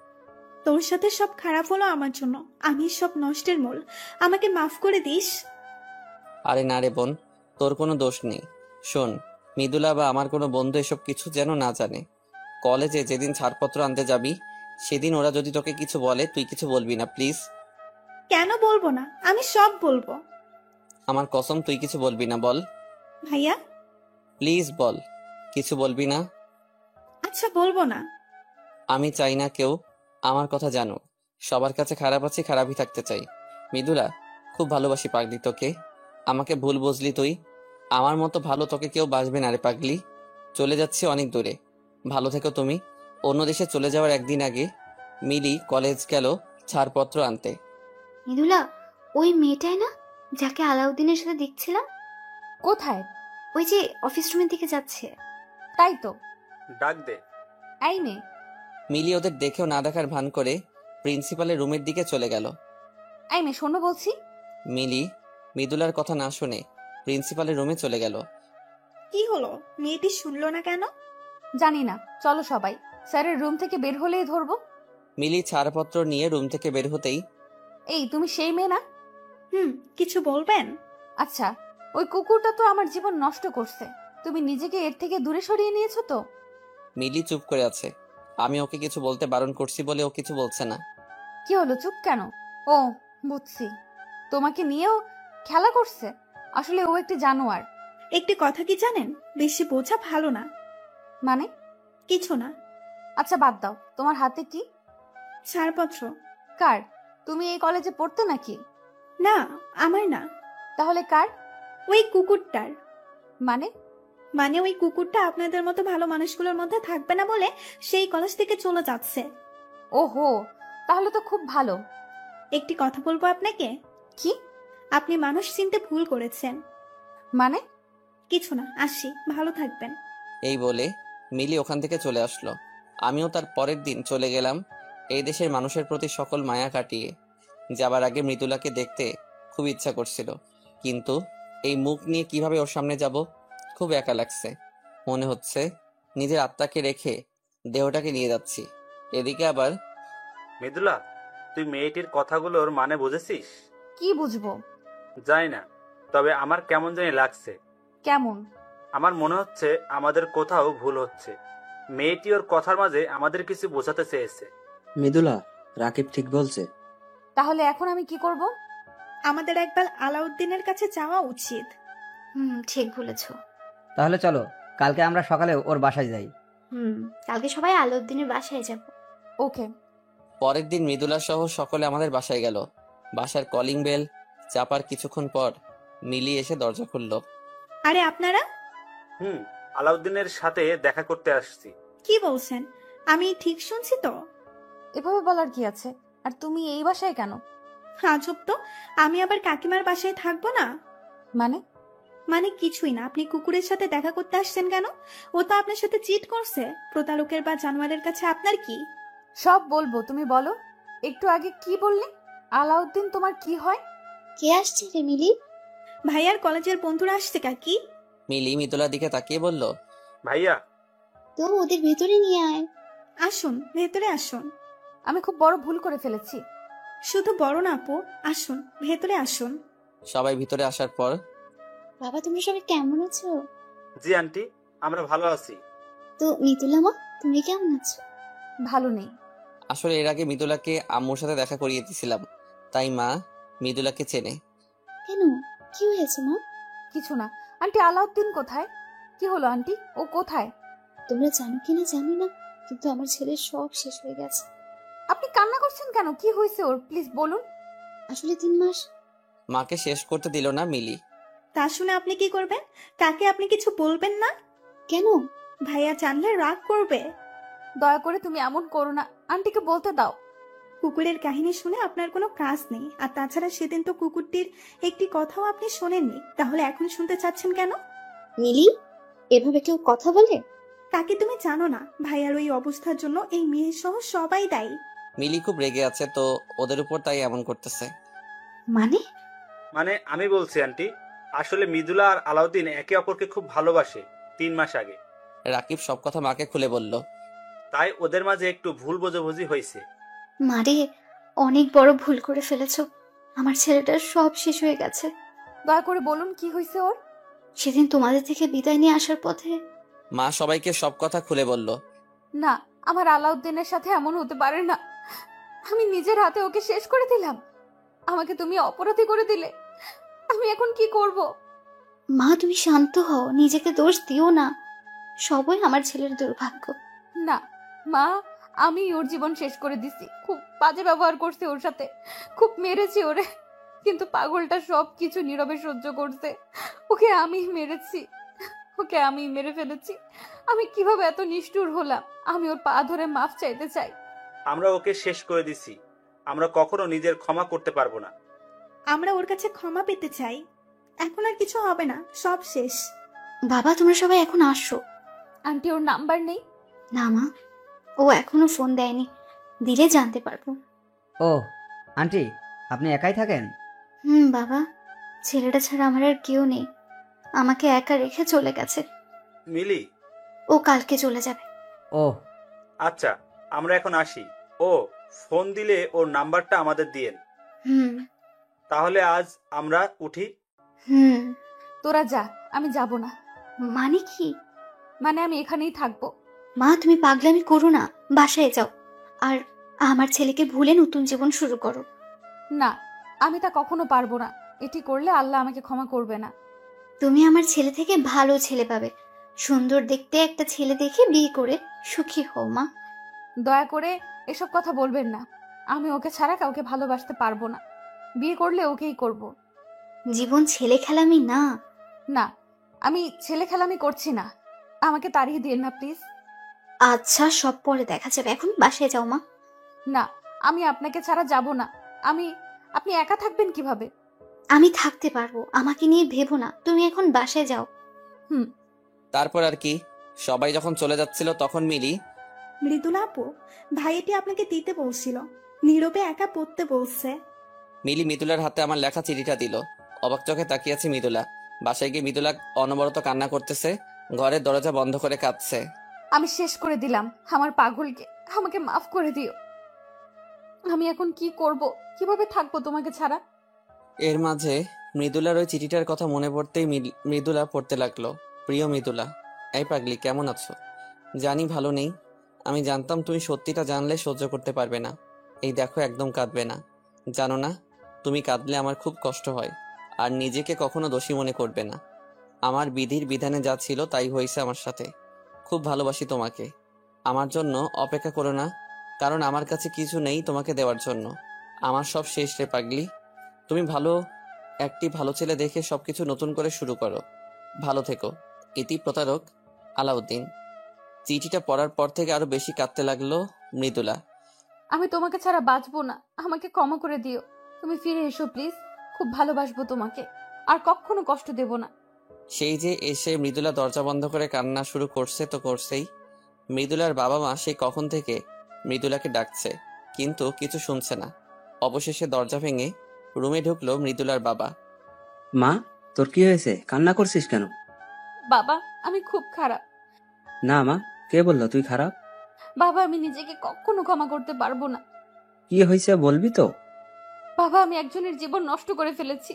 তোর সাথে সব খারাপ হলো আমার জন্য। আমি সব নষ্টের মূল। আমাকে মাফ করে দিস। আরে না রে বোন, তোর কোনো দোষ নেই। শোন, মৃদুলা বা আমার কোনো বন্ধু এসব কিছু যেন না জানে। কলেজে যেদিন ছাড়পত্র আনতে যাবি সেদিন ওরা যদি তোকে কিছু বলে তুই কিছু বলবি না, প্লিজ। কেন বলবো না? আমি সব বলবো। আমার কসম, তুই কিছু বলবি না, বল। ভাইয়া, প্লিজ বল, কিছু বলবি না। আচ্ছা বলবো না। আমি চাই না কেউ আমার কথা জানো। সবার কাছে খারাপ আছি, খারাপই থাকতে চাই। মৃদুলা, খুব ভালোবাসি পাগলি তোকে। আমাকে ভুল বুঝলি তুই। আমার মতো ভালো তোকে কেউ বাসবে না রে পাগলি। চলে যাচ্ছি অনেক দূরে, ভালো থেকো তুমি। অন্য দেশে চলে যাওয়ার একদিন আগে মিলি কলেজ গেল ছাড়পত্র আনতে। মৃদুলা, ওই মেয়েটাই না যাকে আলাউদ্দিনের সাথে দেখছিলাম? কোথায়? ওই যে অফিস রুমের দিকে যাচ্ছে। তাই তো। ডাক দে। এই মেয়ে। মিলি ওদের দেখেও না দেখার ভান করে প্রিন্সিপালের রুমের দিকে চলে গেল। এই মেয়ে, শোনো বলছি। মিলি মৃদুলার কথা না শুনে প্রিন্সিপালের রুমে চলে গেল। কি হলো? মেয়েটি শুনলো না কেন? জানি না, চলো সবাই। স্যারের রুম থেকে বের হলেই ধরবো। মিলি ছাড়পত্র নিয়ে রুম থেকে বের হতেই, এই তুমি সেই মেয়ে না? কিছু বলবেন? আচ্ছা, ওই কুকুরটা তো আমার জীবন নষ্ট করছে। তুমি নিজেকে এর থেকে দূরে সরিয়ে নিয়েছো তো? মিলি চুপ করে আছে। আমি ওকে কিছু বলতে বারণ করছি বলে ও কিছু বলছে না। কি হলো, চুপ কেন? ও বুঝছি, তোমাকে নিয়েও খেলা করছে। আসলে ও একটি জানোয়ার। একটি কথা কি জানেন? বেশি বোঝা ভালো না। মানে? কিছু না। আচ্ছা বাদ দাও, তোমার হাতে কি? ছাড়পত্র। কার? তুমি এই কলেজে পড়তে নাকি? না, আমার না। তাহলে কার? ওই কুকুরটার। মানে? মানে ওই কুকুরটা আপনাদের মতো ভালো মানুষগুলোর মধ্যে থাকবে না বলে সেই কলেজ থেকে চলে যাচ্ছে। ওহো, তাহলে তো খুব ভালো। একটি কথা বলবো আপনাকে। কি? আপনি মানুষ চিনতে ভুল করেছেন। মানে? কিছু না, আসি, ভালো থাকবেন। এই বলে মিলি ওখান থেকে চলে আসলো। আমিও তার পরের দিন চলে গেলাম এই দেশের মানুষের প্রতি সকল মায়া কাটিয়ে। যাবার আগে মৃদুলাকে দেখতে খুব ইচ্ছা করছিল, কিন্তু এই মুখ নিয়ে কিভাবে ওর সামনে যাব, খুব একা লাগছে। মনে হচ্ছে নিজের আত্মাকে রেখে দেহটাকে নিয়ে যাচ্ছি। এদিকে আবার মৃদুলা, তুই মেয়েটির কথাগুলোর মানে বুঝেছিস? কি বুঝবো? জানি না, তবে আমার কেমন জানি লাগছে। কেমন? আমার মনে হচ্ছে আমাদের কোথাও ভুল হচ্ছে। মেয়েটি ওর কথার মাঝে আমাদের কিছু বোঝাতে চেয়েছে। মৃদুলা, রাকিব ঠিক বলছে। তাহলে এখন আমি কি করব? আমাদের একবার আলাউদ্দিনের কাছে যাওয়া উচিত। ঠিক বলেছো। তাহলে চলো, কালকে আমরা সকালে ওর বাসায় যাই। কালকে সবাই আলাউদ্দিনের বাসায় যাব। ওকে। পরের দিন মৃদুলা সহ সকলে আমাদের বাসায় গেল। বাসার কলিং বেল চাপার কিছুক্ষণ পর মিলি এসে দরজা খুলল। আরে আপনারা? আলাউদ্দিনের সাথে দেখা করতে আসছি। কি বলছেন? আমি ঠিক শুনছি তো? এভাবে বলার কি আছে? আর তুমি এই বাসায় কেন? আজব তো, আমি আবার কাকিমার বাসায় থাকবো না? মানে? মানে কিছুই না। আপনি কুকুরের সাথে দেখা করতে আসছেন কেন? ও তো আপনার সাথে চিট করছে। প্রতারকের বা জানোয়ারের কাছে আপনার কি? সব বলবো, তুমি বলো। একটু আগে কি বললে? আলাউদ্দিন তোমার কি হয়? কে আসছে রে মিলি? ভাইয়ার কলেজের বন্ধুরা আসছে কাকি। মিলি মৃদুলার দিকে তাকিয়ে বলল, ভাইয়া। তো ওদের ভেতরে নিয়ে আয়। আসুন, ভেতরে আসুন। আমি খুব বড় ভুল করে ফেলেছি। শুধু বড় না আপু, আসুন, ভেতরে আসুন। সবাই ভিতরে আসার পর বাবা, তোমরা সবাই কেমন আছো? জি আন্টি, আমরা ভালো আছি। তো মৃদুলা মা, তুমি কেমন আছো? ভালো নেই। আসলে এর আগে মৃদুলাকে আম্মুর সাথে দেখা করিয়ে দিয়েছিলাম, তাই মা মৃদুলাকে চেনে। কেন, কি হয়েছে মা? কিছু না। আন্টি, আলাউদ্দিন কোথায়? কি হলো আন্টি, ও কোথায়? তোমরা জানো কিনা জানি না, কিন্তু আমার ছেলের সব শেষ হয়ে গেছে। আপনি কান্না করছেন কেন? কি হয়েছে ওর, প্লিজ বলুন। আসলে 3 মাস। মাকে শেষ করতে দিল না মিলি। তা শুনে আপনি কি করবেন? কাকে আপনি কিছু বলবেন না? কেন? ভাইয়া জানলে রাগ করবে। দয়া করে তুমি এমন করো না, আন্টিকে বলতে দাও। কুকুরের কাহিনী শুনে আপনার কোনো কাজ নেই। আর তাছাড়া সেদিন তো কুকুরটির একটি কথাও আপনি শোনেননি, তাহলে এখন শুনতে চাচ্ছেন কেন? মিলি, এভাবে কেউ কথা বলে? কাকি তুমি জানো না, ভাইয়ার ওই অবস্থার জন্য এই মেয়ে সহ সবাই দায়ী। মিলি খুব রেগে আছে তো ওদের উপর, তাই এমন করতেছে। মানে? মানে আমি বলছি আন্টি, আসলে মৃদুলা আর আলাউদ্দিন একে অপরকে খুব ভালোবাসে 3 মাস আগে। রাকিব সব কথা মাকে খুলে বলল। তাই ওদের মাঝে একটু ভুল বোঝাবুঝি হয়েছে। মারে, অনেক বড় ভুল করে ফেলেছো। আমার ছেলেটার সব শেষ হয়ে গেছে। দয়া করে বলুন কি হয়েছে ওর। সেদিন তোমাদের থেকে বিদায় নিয়ে আসার পথে মা সবাইকে সব কথা খুলে বলল। না, আমার আলাউদ্দিনের সাথে এমন হতে পারে না। আমি নিজের হাতে ওকে শেষ করে দিলাম। আমাকে তুমি অপরাধী করে দিলে। আমি এখন কি করব? মা, তুমি শান্ত হও, নিজেকে দোষ দিও না। সবই আমার ছেলের দুর্ভাগ্য। না মা, আমি ওর জীবন শেষ করে দিছি। খুব বাজে ব্যবহার করছি ওর সাথে, খুব মেরেছি ওরে, কিন্তু পাগলটা সব কিছু নীরবে সহ্য করছে। ওকে আমি মেরেছি, ওকে আমি মেরে ফেলেছি। আমি কিভাবে এত নিষ্ঠুর হলাম? আমি ওর পা ধরে মাফ চাইতে চাই। আমরা ওকে শেষ করে দিছি, আমরা কখনো নিজের ক্ষমা করতে পারবো না। আমরা ওর কাছে ক্ষমা পেতে চাই। এখন আর কিছু হবে না, সব শেষ। বাবা, তোমরা সবাই এখন আসো। আন্টি, ওর নাম্বার নেই? না মা, ও এখনো ফোন দেয়নি, দিলে জানতে পারবো। ও আন্টি, আপনি একাই থাকেন? বাবা, ছেলেটা ছাড়া আমার আর কেউ নেই। আমাকে একা রেখে চলে গেছে। মিলি? ও কালকে চলে যাবে। ও আচ্ছা, আমরা এখন আসি। ও ফোন দিলে ওর নাম্বারটা আমাদের দিয়েন। হুম তাহলে আজ আমরা উঠি। হুম তোরা যা, আমি যাব না। মানে কি? মানে আমি এখানেই থাকবো। মা, তুমি পাগলামি করো না, বাসায় যাও। আর আমার ছেলেকে ভুলে নতুন জীবন শুরু করো। না, আমি তা কখনো পারবো না। এটি করলে আল্লাহ আমাকে ক্ষমা করবে না। তুমি আমার ছেলে থেকে ভালো ছেলে পাবে। সুন্দর দেখতে একটা ছেলে দেখে বিয়ে করে সুখী হও মা। দয়া করে এসব কথা বলবেন না। আমি ওকে ছাড়া কাউকে ভালোবাসতে পারবো না। বিয়ে করলে ওকেই করব। জীবন ছেলে খেলামি না। না, আমি ছেলে খেলামি করছি না। আমাকে তাড়িয়ে দিন না প্লিজ। আচ্ছা, সব পরে দেখা যাবে, এখন বাসায় যাও মা। না, আমি আপনাকে ছাড়া যাব না। আপনি একা থাকবেন কিভাবে? আমি থাকতে পারবো, আমাকে নিয়ে ভেবো না, তুমি এখন বাসায় যাও। তারপর আর কি, সবাই যখন চলে যাচ্ছিল তখন মিলি, মৃদুলা আপু, ভাইয়াটি আপনাকে দিতে বলছিল, নীরবে একা পড়তে বলছে। মৃদুলার হাতে আমার লেখা চিঠিটা দিল। অবাক চোখে তাকিয়ে আছে মৃদুলা। বাসায় গিয়ে মৃদুলা অনবরত কান্না করতেছে, ঘরের দরজা বন্ধ করে কাঁদছে। আমি শেষ করে দিলাম আমার পাগলকে। আমাকে মাফ করে দিও। আমি এখন কি করব? কিভাবে থাকবো তোমাকে ছাড়া? এর মাঝে মৃদুলার ওই চিঠিটার কথা মনে পড়তেই মৃদুলা পড়তে লাগলো। প্রিয় মৃদুলা, এই পাগলি, কেমন আছো? জানি ভালো নেই। আমি জানতাম তুমি সত্যিটা জানলে সহ্য করতে পারবে না। এই দেখো, একদম কাঁদবে না। জানো না, তুমি কাঁদলে আমার খুব কষ্ট হয়। আর নিজেকে কখনো দোষী মনে করবে না। আমার বিধির বিধানে যা ছিল তাই হয়েছে আমার সাথে। খুব ভালোবাসি তোমাকে। আমার জন্য অপেক্ষা করো না, কারণ আমার কাছে কিছু নেই তোমাকে দেওয়ার জন্য। আমার সব শেষ রে পাগলি। তুমি ভালো ছেলে দেখে সবকিছু নতুন করে শুরু করো। ভালো থেকো। ইতি প্রতারক, আলাউদ্দিন। চিঠিটা পড়ার পর থেকে আরো বেশি কাঁদতে লাগলো মৃদুলা। আমি তোমাকে ছাড়া বাঁচবো না। আমাকে ক্ষমা করে দিও। তুমি ফিরে এসো প্লিজ। খুব ভালোবাসবো তোমাকে, আর কখনো কষ্ট দেব না। সেই যে এসে মৃদুলা দরজা বন্ধ করে কান্না শুরু করছে তো করছেই। মৃদুলার বাবা মা সেই কখন থেকে মৃদুলাকে ডাকছে, কিন্তু কিছু শুনছে না। অবশেষে দরজা ভেঙে রুমে ঢুকলো মৃদুলার বাবা। মা, তোর কি হয়েছে? কান্না করছিস কেন? বাবা, আমি খুব খারাপ। না মা, কে বললো তুই খারাপ? বাবা, আমি নিজেকে কখনো ক্ষমা করতে পারবো না। কি হয়েছে বলবি তো? বাবা, আমি একজনের জীবন নষ্ট করে ফেলেছি।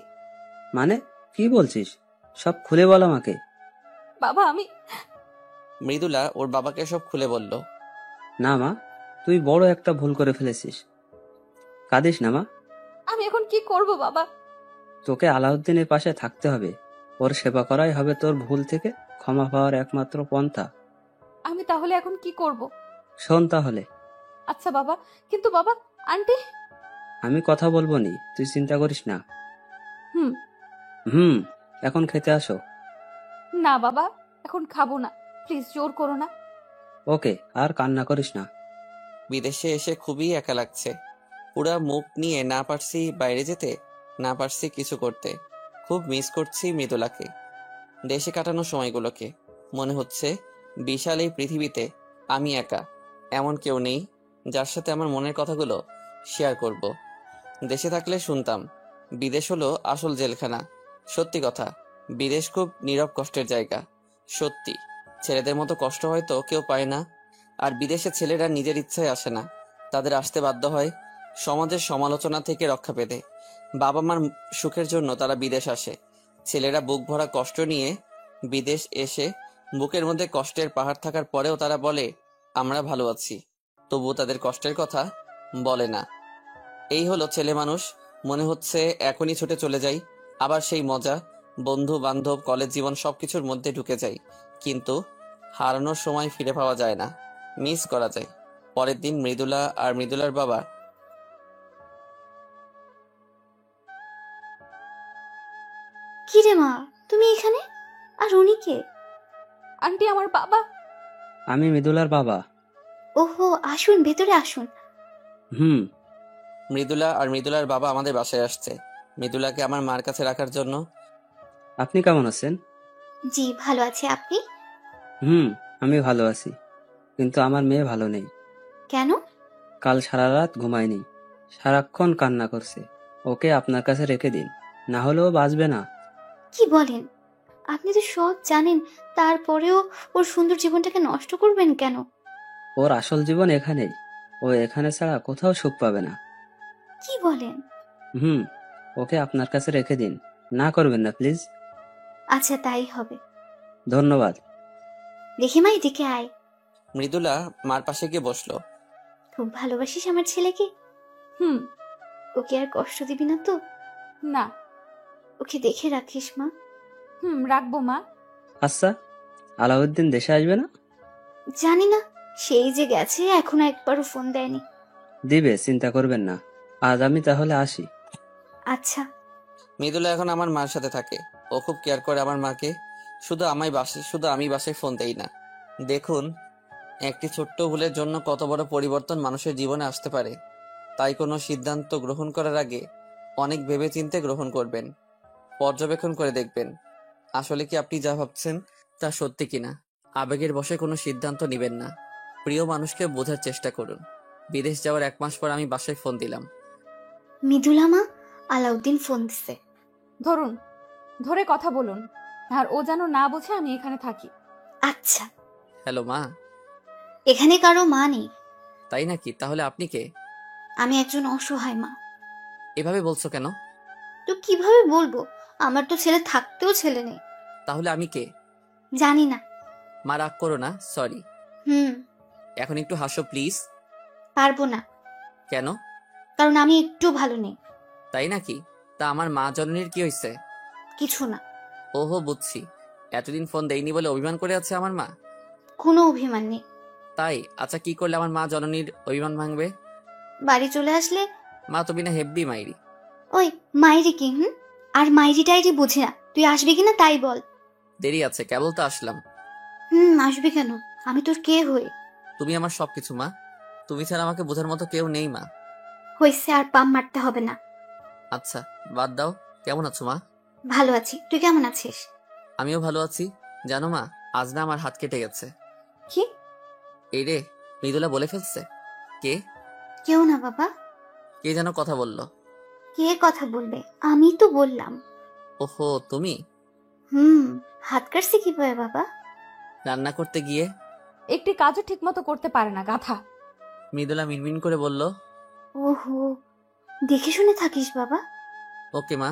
মানে কি বলছিস? সব খুলে বল আমাকে। বাবা, আমি মৃদুলা ওর বাবাকে সব খুলে বলল। না মা, তুই বড় একটা ভুল করে ফেলেছিস। কাঁদিস না মা। আমি এখন কি করব বাবা? তোকে আলাউদ্দিনের পাশে থাকতে হবে। ওর সেবা করাই হবে তোর ভুল থেকে ক্ষমা পাওয়ার একমাত্র পন্থা। আমি তাহলে এখন কি করব? শোন তাহলে। আচ্ছা বাবা, কিন্তু বাবা, আন্টি। আমি কথা বলবো নি, তুই চিন্তা করিস না। হুম। হুম, এখন খেতে আসো। না বাবা, এখন খাবো না। প্লিজ জোর করো না। ওকে, আর কান্না করিস না। বিদেশে এসে খুবই একা লাগছে। পুরা মুখ নিয়ে না পারছি বাইরে যেতে, না পারছি কিছু করতে। খুব মিস করছি মৃদুলাকে, দেশে কাটানো সময়গুলোকে। মনে হচ্ছে বিশাল এই পৃথিবীতে আমি একা, এমন কেউ নেই যার সাথে আমার মনের কথাগুলো শেয়ার করব। দেশে থাকলে শুনতাম বিদেশ হলো আসল জেলখানা। সত্যি কথা, বিদেশ খুব নীরব কষ্টের জায়গা। সত্যি, ছেলেদের মতো কষ্ট হয়তো কেউ পায় না। আর বিদেশে ছেলেরা নিজের ইচ্ছায় আসে না, তাদের আসতে বাধ্য হয় সমাজের সমালোচনা থেকে রক্ষা পেতে। বাবা মার সুখের জন্য তারা বিদেশ আসে। ছেলেরা বুক ভরা কষ্ট নিয়ে বিদেশ এসে বুকের মধ্যে কষ্টের পাহাড় থাকার পরেও তারা বলে আমরা ভালো আছি, তবুও তাদের কষ্টের কথা বলে না। এই হলো ছেলে মানুষ। মনে হচ্ছে এখনই ছুটে চলে যাই, আবার সেই মজা, বন্ধু বান্ধব, কলেজ জীবন সবকিছুর মধ্যে ঢুকে যাই। কিন্তু হারানোর সময় ফিরে পাওয়া যায় না, মিস করা যায়। পরের দিন মৃদুলা আর মৃদুলার বাবা কি রে মা, তুমি এখানে? আর উনি কে? আন্টি, আমার বাবা। আমি মৃদুলার বাবা। ওহো, আসুন, ভেতরে আসুন। হুম। মৃদুলা আর মৃদুলার বাবা আমাদের বাসায় আসছে মৃদুলাকে আমার মার কাছে রাখার জন্য। আপনি কেমন আছেন? জি, ভালো আছি। আপনি? হুম, আমি ভালো আছি, কিন্তু আমার মেয়ে ভালো নেই। কেন? কাল সারা রাত ঘুমায়নি, সারাক্ষণ কান্না করছে। ওকে আপনার কাছে রেখে দিন, না হলেও বাঁচবে না। কি বলেন? আপনি তো সব জানেন, তারপরেও ওর সুন্দর জীবনটাকে নষ্ট করবেন কেন? ওর আসল জীবন এখানেই, ও এখানে ছাড়া কোথাও সুখ পাবে না। কি বলেন? হুম, ওকে আপনার কাছে রেখে দিন, না করবেন না প্লিজ। আচ্ছা, তাই হবে। ধন্যবাদ। দেখি মা, এদিকে আয়। মৃদুলা মার পাশে গিয়ে বসলো। খুব ভালোবাসিস আমার ছেলেকে? হুম। ওকে আর কষ্ট দিবি না তো? না। ওকে দেখে রাখিস মা। হুম, রাখবো মা। আচ্ছা, আলাউদ্দিন দেশে আসবে না? জানি না, সেই যে গেছে, এখনো একবারও ফোন দেয়নি। দিবে, চিন্তা করবেন না। আজ আমি তাহলে আসি। আচ্ছা। মৃদুলা এখন আমার মার সাথে থাকে। ও খুব কেয়ার করে আমার মাকে। শুধু আমি বাসায় ফোন দেই না। দেখুন, একটি ছোট্ট ভুলের জন্য কত বড় পরিবর্তন মানুষের জীবনে আসতে পারে। তাই কোনো সিদ্ধান্ত গ্রহণ করার আগে অনেক ভেবেচিন্তে গ্রহণ করবেন, পর্যবেক্ষণ করে দেখবেন আসলে কি আপনি যা ভাবছেন তা সত্যি কিনা। আবেগের বশে কোনো সিদ্ধান্ত নেবেন না। প্রিয় মানুষকে বোঝার চেষ্টা করুন। বিদেশ যাওয়ার 1 মাস পর আমি বাসায় ফোন দিলাম। মৃদুলা মা, আলাউদ্দিন ফোন দিছে। ধরুন, ধরে কথা বলুন, আর ও যেন না বোঝে আমি এখানে থাকি। আচ্ছা। হ্যালো মা। এখানে কারো মা নেই। তাই নাকি? তাহলে আপনি কে? আমি একজন অসহায় মা। এভাবে বলছো কেন? তো কিভাবে বলবো? আমার তো ছেলে থাকতেও ছেলে নেই। তাহলে আমি কে? জানি না। মা রাগ করো না, সরি। হুম। এখন একটু হাসো প্লিজ। পারবো না, কেন? কারণ আমি একটু ভালো নেই। তাই নাকি? তা আমার মা জননীর কি হয়েছে? কিছু না। ওহো, বুঝছি। এতদিন ফোন দেয়নি বলে অভিমান করে আছে আমার মা। কোনো অভিমান নেই। তাই? আচ্ছা, কি করলে আমার মা জননীর অভিমান ভাঙবে? বাড়ি চলে আসলে। মা তুমি না হেব্বি মাইরি। ওই মাইরি কি? আর মাইরি টাইরি বুঝি না। তুই আসবি কিনা তাই বল। দেরি আছে, কেবল তো আসলাম। আসবি কেন? আমি তোর কে হই? তুমি আমার সবকিছু মা। তুমি ছাড়া আমাকে বোঝার মতো কেউ নেই মা। হইছে, আর পাম মারতে হবে না। আচ্ছা, বাদ দাও। কেমন আছো মা? ভালো আছি, তুই কেমন আছিস? আমিও ভালো আছি। জানো মা, আজ না আমার হাত কেটে গেছে। কি? এই রে, মৃদুলা বলে ফেলছে। কে? কেউ না বাবা। কে যেন কথা বলল। কে কথা বলবে? আমি তো বললাম। ওহো, তুমি? হাত কাটছে কিভাবে বাবা? রান্না করতে গিয়ে। একটি কাজও ঠিক মতো করতে পারে না, গাধা। মৃদুলা মিনমিন করে বলল। ওহো, দেখে শুনে থাকিস বাবা। ওকে মা।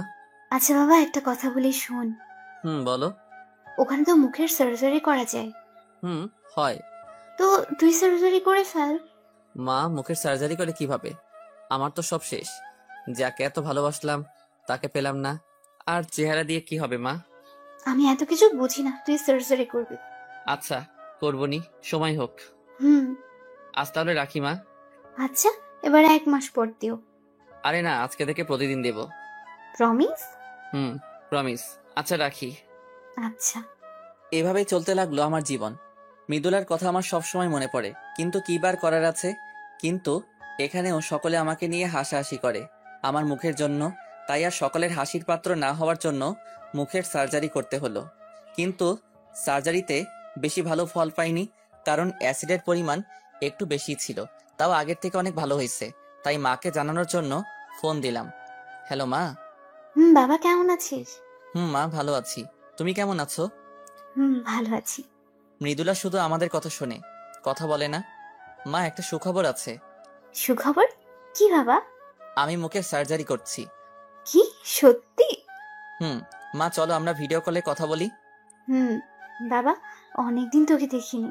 আচ্ছা বাবা, একটা কথা বলি শোন। বলো। ওখানে তো মুখের সার্জারি করা যায়। হয়। তো তুই সার্জারি করে ফেল। মা, মুখের সার্জারি করে কিভাবে? আমার তো সব শেষ। যাকে এত ভালোবাসলাম তাকে পেলাম না, আর চেহারা দিয়ে কি হবে মা? আমি এত কিছু বুঝি না, তুই সার্জারি করবি। আচ্ছা, করবনি, সময় হোক। আজ তাহলে রাখি মা। আচ্ছা, এবার 1 মাস পর দিও। আরে না, আজকে থেকে প্রতিদিন দেব। প্রমিস? প্রমিস। আচ্ছা, রাখি। আচ্ছা। এভাবেই চলতে লাগলো আমার জীবন। মৃদুলার কথা আমার সব সময় মনে পড়ে, কিন্তু কি বার করার আছে। কিন্তু এখানেও সকলে আমাকে নিয়ে হাসাহাসি করে আমার মুখের জন্য। তাই আর সকলের হাসির পাত্র না হওয়ার জন্য মুখের সার্জারি করতে হলো। কিন্তু সার্জারিতে বেশি ভালো ফল পাইনি, কারণ অ্যাসিডের পরিমাণ একটু বেশি ছিল। তাও আগের থেকে অনেক ভালো হয়েছে, তাই মাকে জানানোর জন্য ফোন দিলাম। হ্যালো মা। বাবা কেমন আছিস? মা ভালো আছি। তুমি কেমন আছো? ভালো আছি। মৃদুলা শুধু আমাদের কথা শোনে, কথা বলে না। মা, একটা সুখবর আছে। সুখবর? কি বাবা? আমি মুখের সার্জারি করছি। কি, সত্যি? মা চলো আমরা ভিডিও কলে কথা বলি। বাবা, অনেকদিন তোকে দেখিনি।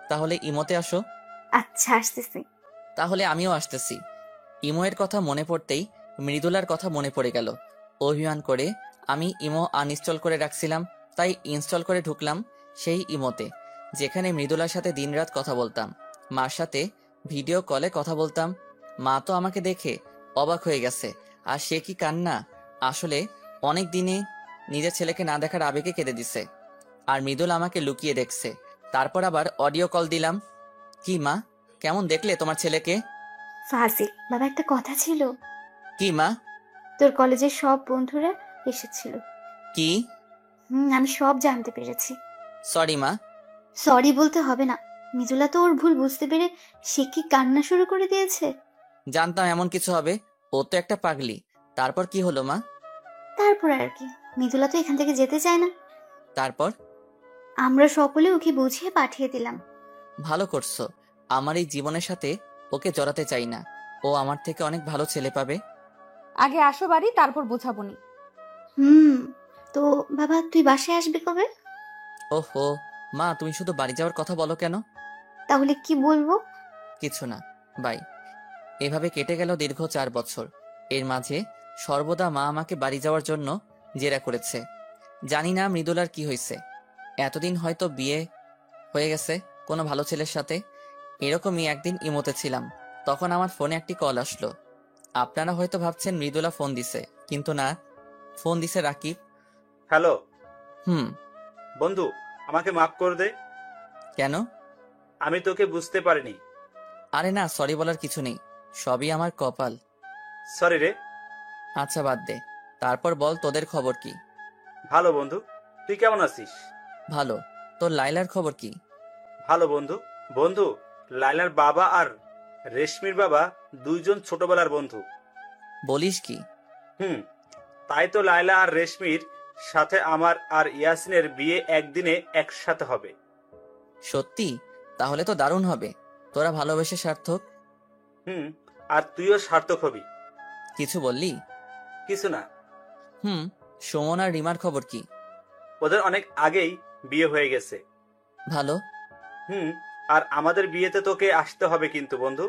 তাহলে ইমোতে আসো। আচ্ছা, আসতেছি। তাহলে আমিও আসতেছি। ইমোয়ের কথা মনে পড়তেই মৃদুলার কথা মনে পড়ে গেল। অভিমান করে আমি ইমো আনইনস্টল করে রাখছিলাম, তাই ইনস্টল করে ঢুকলাম সেই ইমোতে, যেখানে মৃদুলার সাথে দিনরাত কথা বলতাম, মার সাথে ভিডিও কলে কথা বলতাম। মা তো আমাকে দেখে অবাক হয়ে গেছে। আর সে কি কান্না! আসলে অনেক দিনে নিজের ছেলেকে না দেখার আবেগে কেঁদে দিছে। আর মৃদুল আমাকে লুকিয়ে দেখছে। তারপর আবার অডিও কল দিলাম। কি মা, কেমন দেখলে তোমার ছেলেকে? ফাজিল বাবা, একটা কথা ছিল। কি মা? তোর কলেজের সব বন্ধুরা এসেছিল। কি? আমি সব জানতে পেরেছি। সরি মা। সরি বলতে হবে না। মৃদুলা তো ওর ভুল বুঝতে পেরে সে কি কান্না শুরু করে দিয়েছে। জানতাম এমন কিছু হবে, ও তো একটা পাগলি। তারপর কি হলো মা? তারপর আর কি, মৃদুলা তো এখান থেকে যেতে চায় না। তারপর? আমরা সকলে ওকে বুঝিয়ে পাঠিয়ে দিলাম। ভালো করছো। আমার এই জীবনের সাথে ওকে জড়াতে চাই না। ও আমার থেকে অনেক ভালো ছেলে পাবে। আগে আসো বাড়ি, তারপর বোঝাবনি। তো বাবা, তুই বাসায় আসবি কবে? ওহো মা, তুমি শুধু বাড়ি যাওয়ার কথা বলো কেন? তাহলে কি বলবো? কিছু না, বাই। এভাবে কেটে গেল দীর্ঘ 4 বছর। এর মাঝে সর্বদা মা আমাকে বাড়ি যাওয়ার জন্য জেরা করেছে। জানি না মৃদুলার কি হয়েছে। এতদিন হয়তো বিয়ে হয়ে গেছে কোনো ভালো ছেলের সাথে। এরকমই একদিন ইমোতে ছিলাম, তখন আমার ফোনে একটি কল আসলো। আপনারা হয়তো ভাবছেন মৃদুলা ফোন দিছে, কিন্তু না, ফোন দিছে রাকিব। হ্যালো হুম। বন্ধু, আমাকে মাফ করে দে। কেন? আমি তোকে বুঝতে পারিনি। আরে না, সরি বলার কিছু নেই, সবই আমার কপাল। সরি রে। আচ্ছা বাদ দে, তারপর বল তোদের খবর কি? ভালো বন্ধু, তুই কেমন আছিস? ভালো। তোর লাইলার খবর কি? ভালো বন্ধু। বন্ধু, লাইলার বাবা আর রেশমির বাবা দুইজন ছোটবেলার বন্ধু। বলিস কি? তাই তো লাইলা আর রেশমির সাথে আমার আর ইয়াসিনের বিয়ে একদিনে একসাথে হবে। সত্যি? তাহলে তো দারুণ হবে। তোরা ভালোবেসে সার্থক। আর তুইও সার্থক হবি। কিছু বললি? কিছু না। সুমন আর রিমার খবর কি? ওদের অনেক আগেই বিয়ে হয়ে গেছে। ভালো। আর আমাদের বিয়েতে তোকে আসতে হবে কিন্তু বন্ধু।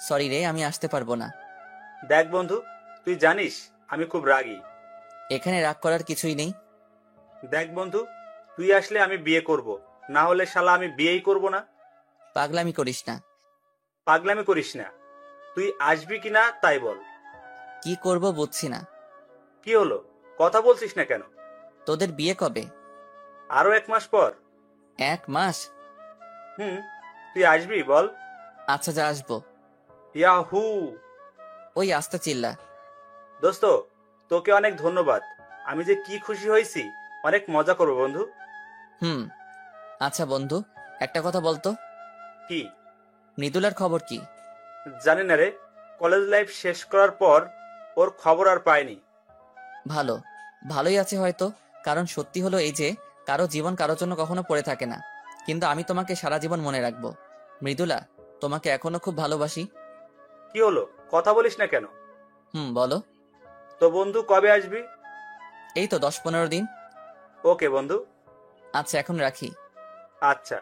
সরি রে, আমি আসতে পারবো না। দেখ বন্ধু, তুই জানিস আমি খুব রাগী। এখানে রাগ করার কিছুই নেই। দেখ বন্ধু, তুই আসলে আমি বিয়ে করব, না হলে শালা আমি বিয়েই করব না। পাগলামি করিস না। পাগলামি করিস না। তুই আসবি কিনা তাই বল। কি করব বুঝছি না। কি হলো, কথা বলছিস না কেন? তোদের বিয়ে কবে? আরো 1 মাস পর। 1 মাস? তুই আসবি বল। আচ্ছা, যা আসবো। ইয়াহু! ওই আস্তে চিল্লা। দোস্ত, তোকে অনেক ধন্যবাদ। আমি যে কি খুশি হয়েছি। অনেক মজা করবো বন্ধু। আচ্ছা বন্ধু, একটা কথা বলতো। কি? মৃদুলার খবর কি? জানি না রে। কলেজ লাইফ শেষ করার পর ওর খবর আর পাইনি। ভালো, ভালোই আছে হয়তো। কারণ সত্যি হলো এই যে কারো জীবন কারোর জন্য কখনো পড়ে থাকে না। কিন্তু আমি তোমাকে সারা জীবন মনে রাখবো। মৃদুলা, তোমাকে এখনো খুব ভালোবাসি। কি হলো, কথা বলিস না কেন? বলো। তো বন্ধু, কবে আসবি? এই তো 10-15 দিন। ওকে বন্ধু। আচ্ছা, এখন রাখি। আচ্ছা।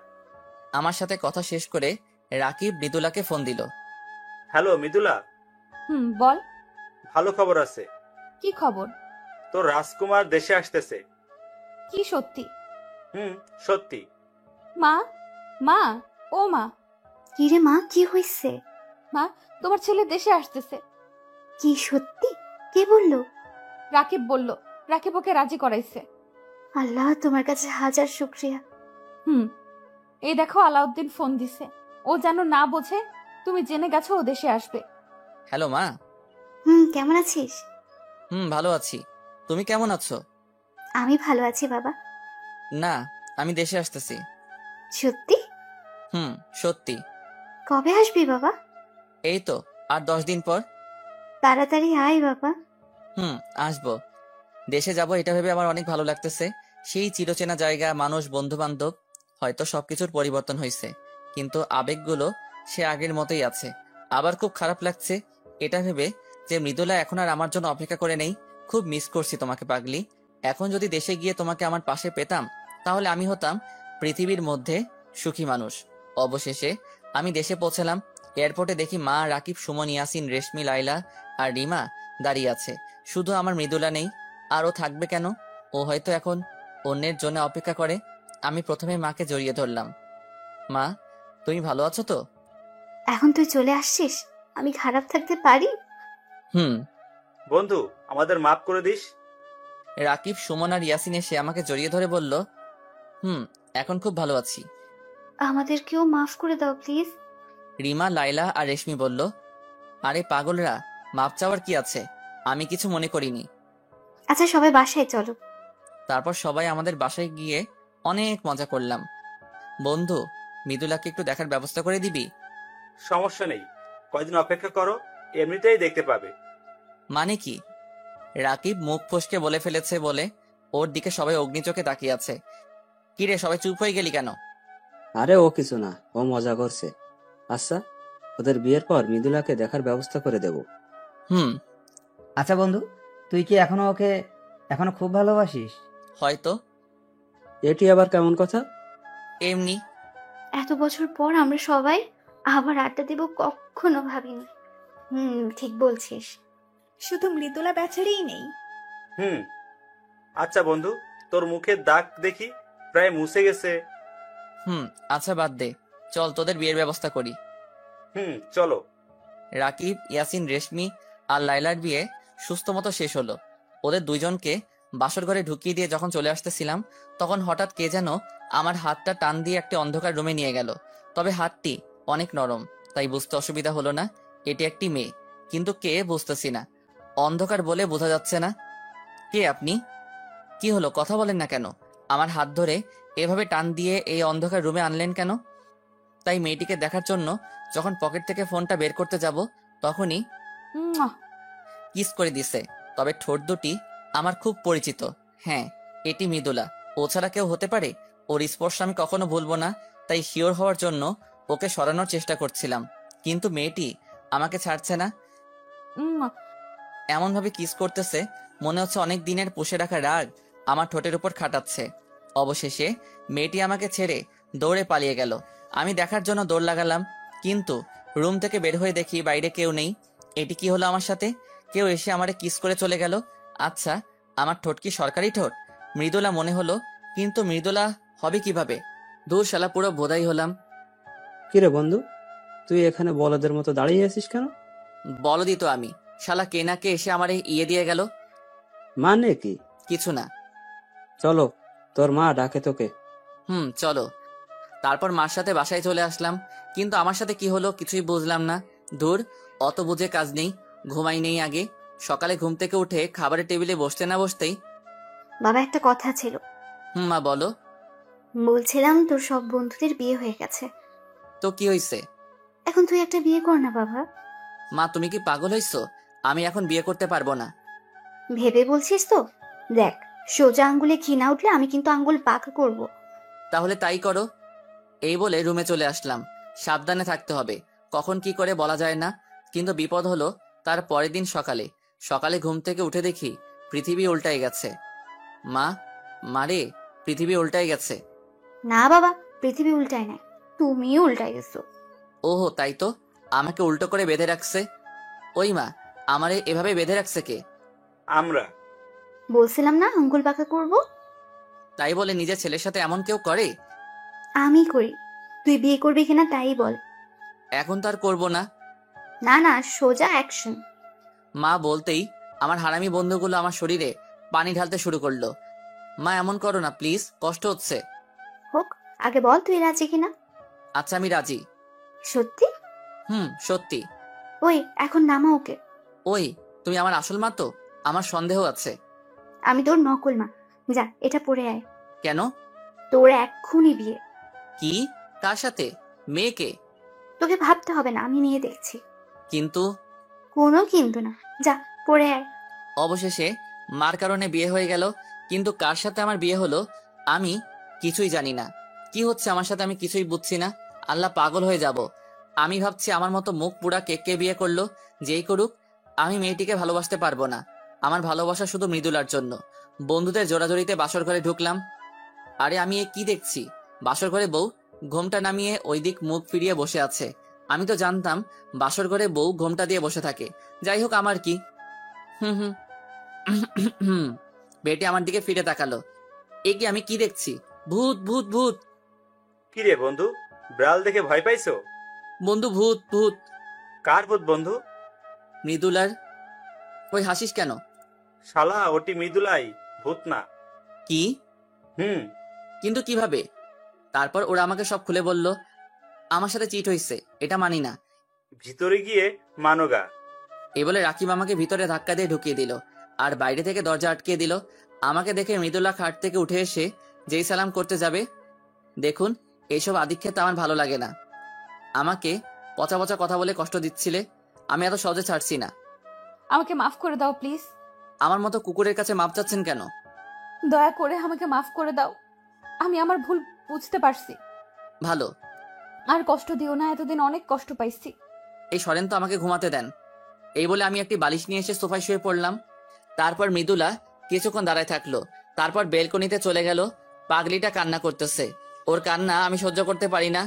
আমার সাথে কথা শেষ করে রাকিব মৃদুলাকে ফোন দিল। হ্যালো মৃদুলা। বল। ভালো খবর আছে। কি খবর? তোর রাজকুমার দেশে আসতেছে। কি সত্যি? সত্যি। মা, মা, ও মা। কি রে মা, কি হয়েছে? মা, তোমার ছেলে দেশে আসতেছে। কি সত্যি? কে বললো? রাকিব বলল। রাকিব ওকে রাজি করাইছে। আল্লাহ, তোমার কাছে হাজার শুকরিয়া। এই দেখো, আলাউদ্দিন ফোন দিছে। ও যেন না বোঝে তুমি জেনে গেছো ও দেশে আসবে। হ্যালো মা। কেমন আছিস? ভালো আছি। তুমি কেমন আছো? আমি ভালো আছি বাবা। না, আমি দেশে আসতেছি। সত্যি? হুম, সত্যি। কবে আসবি বাবা? এই তো আর 10 দিন পর। তাড়াতাড়ি আয় বাবা। হুম, আসবো। দেশে যাব এটা ভেবে আমার অনেক ভালো লাগতেছে। সেই চিরচেনা জায়গা, মানুষ, বন্ধু বান্ধব। হয়তো সবকিছুর পরিবর্তন হয়েছে, কিন্তু আবেগগুলো সে আগের মতোই আছে। আবার খুব খারাপ লাগছে এটা ভেবে যে মৃদুলা এখন আর আমার জন্য অপেক্ষা করে নেই। খুব মিস করছি তোমাকে পাগলি। এখন যদি দেশে গিয়ে তোমাকে আমার পাশে পেতাম, তাহলে আমি হতাম পৃথিবীর মধ্যে সুখী মানুষ। অবশেষে আমি দেশে পৌঁছালাম। এয়ারপোর্টে দেখি মা, রাকিব, সুমন, ইয়াসিন, রেশমি, লাইলা আর রিমা দাঁড়িয়ে আছে। শুধু আমার মৃদুলা নেই। আর ও থাকবে কেন? ও হয়তো এখন অন্যের জন্য অপেক্ষা করে। আমি প্রথমে মাকে জড়িয়ে ধরলাম। মা, তুমি ভালো আছো তো? এখন তুই চলে আসছিস? আমি খারাপ থাকতে পারি? হুম। বন্ধু, আমাদের মাফ করে দিস। রাকিব, সুমন আর ইয়াসিন এসে আমাকে জড়িয়ে ধরে বলল, হুম, এখন খুব ভালো আছি। আমাদেরকেও মাফ করে দাও প্লিজ। রিমা, লাইলা আর রেশমি বলল, আরে পাগলরা, মাপ চাওয়ার কি আছে? আমি কিছু মনে করিনি। আচ্ছা সবাই বাসায় চলো। তারপর সবাই আমাদের বাসায় গিয়ে অনেক মজা করলাম। বন্ধু, মৃদুলাকে একটু দেখার ব্যবস্থা করে দিবি? সমস্যা নেই, কয়দিন অপেক্ষা করো, এমনিতেই দেখতে পাবে। মানে কি? রাকিব মুখ ফসকে বলে ফেলেছে বলে ওর দিকে সবাই অগ্নিচোখে তাকিয়ে আছে। কিরে, সবাই চুপ হয়ে গেলি কেন? আরে ও কিছু না, ও মজা করছে। আচ্ছা, ওদের বিয়ের পর মৃদুলাকে দেখার ব্যবস্থা করে দেব। হুম, আচ্ছা বন্ধু, তুই কি ওকে এখনো খুব ভালোবাসিস? হয়তো। এটি আবার কেমন কথা? এমনি। এত বছর পর আমরা সবাই আবার আড্ডা দেব কখনো ভাবিনি। ঠিক বলছিস। শুধু মৃদুলা বেচারেই নেই। হুম। আচ্ছা বন্ধু, তোর মুখের দাগ দেখি প্রায় মুছে গেছে। হুম, আচ্ছা বাদ দে, চল তোদের বিয়ের ব্যবস্থা করি। চলো। রাকিব, ইয়াসিন, রেশমি আর লাইলার বিয়ে সুস্থ মতো শেষ হলো। ওদের দুইজনকে বাসর ঘরে ঢুকিয়ে দিয়ে যখন চলে আসতেছিলাম, তখন হঠাৎ কে যেন আমার হাতটা টান দিয়ে একটা অন্ধকার রুমে নিয়ে গেল। তবে হাতটি অনেক নরম, তাই বুঝতে অসুবিধা হলো না এটি একটি মেয়ে। কিন্তু কে বুঝতেছি না, অন্ধকার বলে বোঝা যাচ্ছে না। কে আপনি? কি হলো, কথা বলেন না কেন? আমার হাত ধরে এভাবে টান দিয়ে এই অন্ধকার রুমে আনলেন কেন? তাই মেয়েটিকে দেখার জন্য যখন পকেট থেকে ফোনটা বের করতে যাব, তখনই মুয়া। কিস করে দিছে। তবে ঠোঁট দুটি আমার খুব পরিচিত। হ্যাঁ, এটি মৃদুলা। ও ছাড়া কেউ হতে পারে? ওর স্পর্শ আমি কখনো ভুলবো না। তাই শিওর হওয়ার জন্য ওকে সরানোর চেষ্টা করছিলাম, কিন্তু মেয়েটি আমাকে ছাড়ছে না। মুয়া। এমন ভাবে কিস করতেছে, মনে হচ্ছে অনেক দিনের পুষে রাখা রাগ আমার ঠোঁটের উপর খাটাচ্ছে। অবশেষে মেয়েটি আমাকে ছেড়ে দৌড়ে পালিয়ে গেল। আমি দেখার জন্য দৌড় লাগালাম, কিন্তু রুম থেকে বের হয়ে দেখি বাইরে কেউ নেই। এটি কি হলো আমার সাথে? কেউ এসে আমারে কিস করে চলে গেল। আচ্ছা, আমার ঠোঁট কি সরকারি ঠোঁট? মৃদুলা মনে হলো, কিন্তু মৃদুলা হবে কিভাবে? দূর শালা, পুরো বোধাই হলাম। কিরে বন্ধু, তুই এখানে বলদের মতো দাঁড়িয়ে আছিস কেন? বলদি তো আমি, শালা কে না কে এসে আমারে ইয়ে দিয়ে গেল। মানে কি? কিছু না। চলো, তোর মা ডাকে তোকে। চলো। তারপর মার সাথে বাসায় চলে আসলাম, কিন্তু আমার সাথে কি হলো কিছুই বুঝলাম না। দূর, অত বুঝে কাজ নেই, ঘুমাই নেই আগে। সকালে ঘুম থেকে উঠে খাবারের টেবিলে বসতে না বসতেই, বাবা একটা কথা ছিল। মা বলো। বলছিলাম তোর সব বন্ধুদের বিয়ে হয়ে গেছে। তো কি হয়েছে? এখন তুই একটা বিয়ে কর না বাবা। মা, তুমি কি পাগল হইছো? আমি এখন বিয়ে করতে পারবো না। ভেবে বলছিস তো? দেখ, সোজা আঙ্গুলে ঘি না উঠলে আমি কিন্তু আঙ্গুল বাঁকা করব। তাহলে তাই করো। এই বলে রুমে চলে আসলাম। সাবধানে থাকতে হবে, কখন কি করে বলা যায় না। কিন্তু বিপদ হলো তার পরের দিন সকালে। সকালে ঘুম থেকে উঠে দেখি পৃথিবী উল্টায় গেছে। মা, মারে, পৃথিবী উল্টায় গেছে। না বাবা, পৃথিবী উল্টায় না, তুমিও উল্টায় গেছো। ওহো, তাই তো, আমাকে উল্টো করে বেঁধে রাখছে। ওই মা, আমারে এভাবে বেঁধে রাখছে কে? আমরা। বলছিলাম না আঙ্গুল বাঁকা করব? তাই বলে নিজের ছেলের সাথে এমন কেউ করে? আমি করি। তুই বিয়ে করবি কিনা তাই বল। এখন তো আর করবো না। না না, সোজা অ্যাকশন। মা বলতেই আমার হারামি বন্ধুগুলো আমার শরীরে পানি ঢালতে শুরু করলো। মা, এমন করো না প্লিজ, কষ্ট হচ্ছে। হোক, আগে বল তুই রাজি কিনা। আচ্ছা, আমি রাজি। সত্যি? সত্যি। ওই এখন নামা ওকে। ওই, তুমি আমার আসল মা তো? আমার সন্দেহ আছে। আমি তোর নকল মা। যা, এটা পরে আয়। কেন? তোর এক্ষুনি বিয়ে। কি? কার সাথে? মেয়েকে? তোকে ভাবতে হবে না, আমি মেয়ে দেখছি। কিন্তু কোনো কিন্তু না, যা পড়ে আয়। অবশেষে মার কারণে বিয়ে হয়ে গেল। কিন্তু কার সাথে আমার বিয়ে হলো আমি কিছুই জানি না। কি হচ্ছে আমার সাথে আমি কিছুই বুঝছি না। আল্লাহ, পাগল হয়ে যাব। আমি ভাবছি আমার মতো মুখ পুরা কে বিয়ে করলো। যেই করুক, আমি মেয়েটিকে ভালোবাসতে পারবো না। আমার ভালোবাসা শুধু মৃদুলার জন্য। বন্ধুদের জোড়াজড়িতে বাসর ঘরে ঢুকলাম। আরে আমি এ কি দেখছি? বাসর ঘরে বউ ঘোমটা নামিয়ে ওই দিক মুখ ফিরিয়ে বসে আছে। আমি তো জানতাম বাসর ঘরে বউ ঘোমটা দিয়ে বসে থাকে। যাই হোক, আমার কি। হুম হুম হুম। বেটি আমার দিকে ফিরে তাকালো। এ কি? আমি কি দেখছি? ভূত ভূত ভূত! কি রে বন্ধু, ব্রাল দেখে ভয় পাইছো? বন্ধু, ভূত ভূত! কার ভূত বন্ধু? মৃদুলার। ওই হাসিস কেন? শালা, ওটি মৃদুলাই, ভূত না। কি? হুম। কিন্তু কিভাবে? তারপর ওরা আমাকে সব খুলে বলল। আমার সাথে চিট হইছে, এটা মানি না। ভিতরে গিয়ে মানোগা। এই বলে রাকিব আমাকে ভিতরে ধাক্কা দিয়ে ঢুকিয়ে দিল আর বাইরে থেকে দরজা আটকে দিল। আমাকে দেখে মৃদুলা খাট থেকে উঠে এসে যেই সালাম করতে যাবে, দেখুন, এইসব আদিক্ষেত আমার ভালো লাগে না। আমাকে পচা পচা কথা বলে কষ্ট দিচ্ছিলে, আমি এত সহজে ছাড়ছি না। আমাকে মাফ করে দাও প্লিজ। আমার মতো কুকুরের কাছে মাপ চাচ্ছেন কেন? দয়া করে আমাকে মাফ করে দাও। আমি আমার ভুল বুঝতে পারছি। ভালো। আর কষ্ট দিও না, এতদিন অনেক কষ্ট পাইছি। এই সরেন তো, আমাকে ঘুমাতে দেন। এই বলে আমি একটি বালিশ নিয়ে এসে সোফায় শুয়ে পড়লাম। তারপর মৃদুলা কিছুক্ষণ দাঁড়ায় থাকলো। তারপর বেলকনিতে চলে গেল। পাগলিটা কান্না করতেছে। ওর কান্না আমি সহ্য করতে পারি না।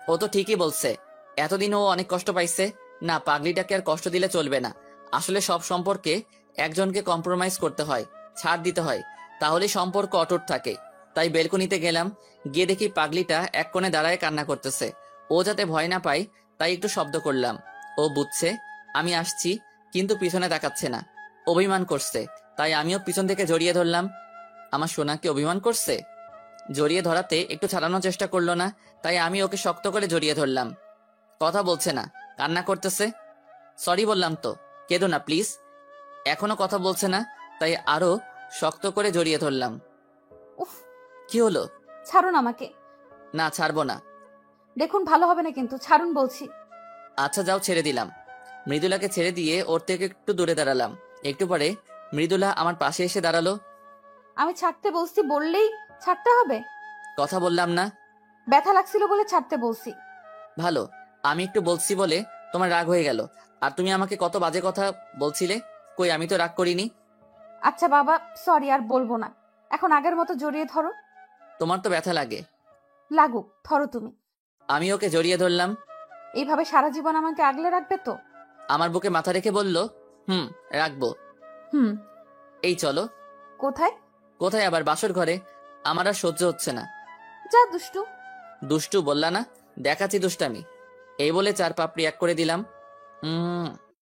ও তো ঠিকই বলছে, এতদিন ও অনেক কষ্ট পাইছে। না, পাগলিটাকে আর কষ্ট দিলে চলবে না। আসলে সব সম্পর্কে একজনকে কম্প্রোমাইজ করতে হয়, ছাড় দিতে হয়, তাহলে সম্পর্ক অটুট থাকে। তাই বেলকনিতে গেলাম। গিয়ে দেখি পাগলিটা এক কোণে দাঁড়ায় কান্না করতেছে। ও যাতে ভয় না পায় তাই একটু শব্দ করলাম। ও বুঝছে আমি আসছি, কিন্তু পিছনে তাকাচ্ছে না। অভিমান করছে, তাই আমিও পিছন থেকে জড়িয়ে ধরলাম। আমার সোনাকে অভিমান করছে। জড়িয়ে ধরাতে একটু ছাড়ানোর চেষ্টা করলো না, তাই আমি ওকে শক্ত করে জড়িয়ে ধরলাম। কথা বলছে না, কান্না করতেছে। সরি বললাম তো, কেঁদো না প্লিজ। এখনো কথা বলছে না, তাই আরো শক্ত করে জড়িয়ে ধরলাম। উফ, কি হলো? ছাড়ুন আমাকে। না, ছাড়বো না। দেখুন, ভালো হবে না কিন্তু, ছাড়ুন বলছি। আচ্ছা যাও, ছেড়ে দিলাম। মৃদুলাকে ছেড়ে দিয়ে ওর থেকে একটু দূরে দাঁড়ালাম। একটু পরে মৃদুলা আমার পাশে এসে দাঁড়ালো। আমি ছাড়তে বলছি বললেই ছাড়তে হবে? কথা বললাম না? ব্যথা লাগছিল বলে ছাড়তে বলছি। ভালো, আমি একটু বলছি বলে তোমার রাগ হয়ে গেল। আর তুমি আমাকে কত বাজে কথা বলছিলে। কই, আমি তো রাগ করিনি। আচ্ছা বাবা, সরি, আর বলবো না। এখন আগের মতো জড়িয়ে ধরো। তোমার তো ব্যথা লাগে। লাগুক, ধরো তুমি। আমি ওকে জড়িয়ে ধরলাম। এইভাবে সারা জীবন আমাকে আগলে রাখবে তো? আমার বুকে মাথা রেখে বলল, হুম, রাখবো। হুম। এই চলো। কোথায়? কোথায় আবার? বাসর ঘরে। আমার আর সহ্য হচ্ছে না। যা দুষ্টু। দুষ্টু বললা না? দেখাচ্ছি দুষ্টামি। এই বলে 4 পাপড়ি এক করে দিলাম।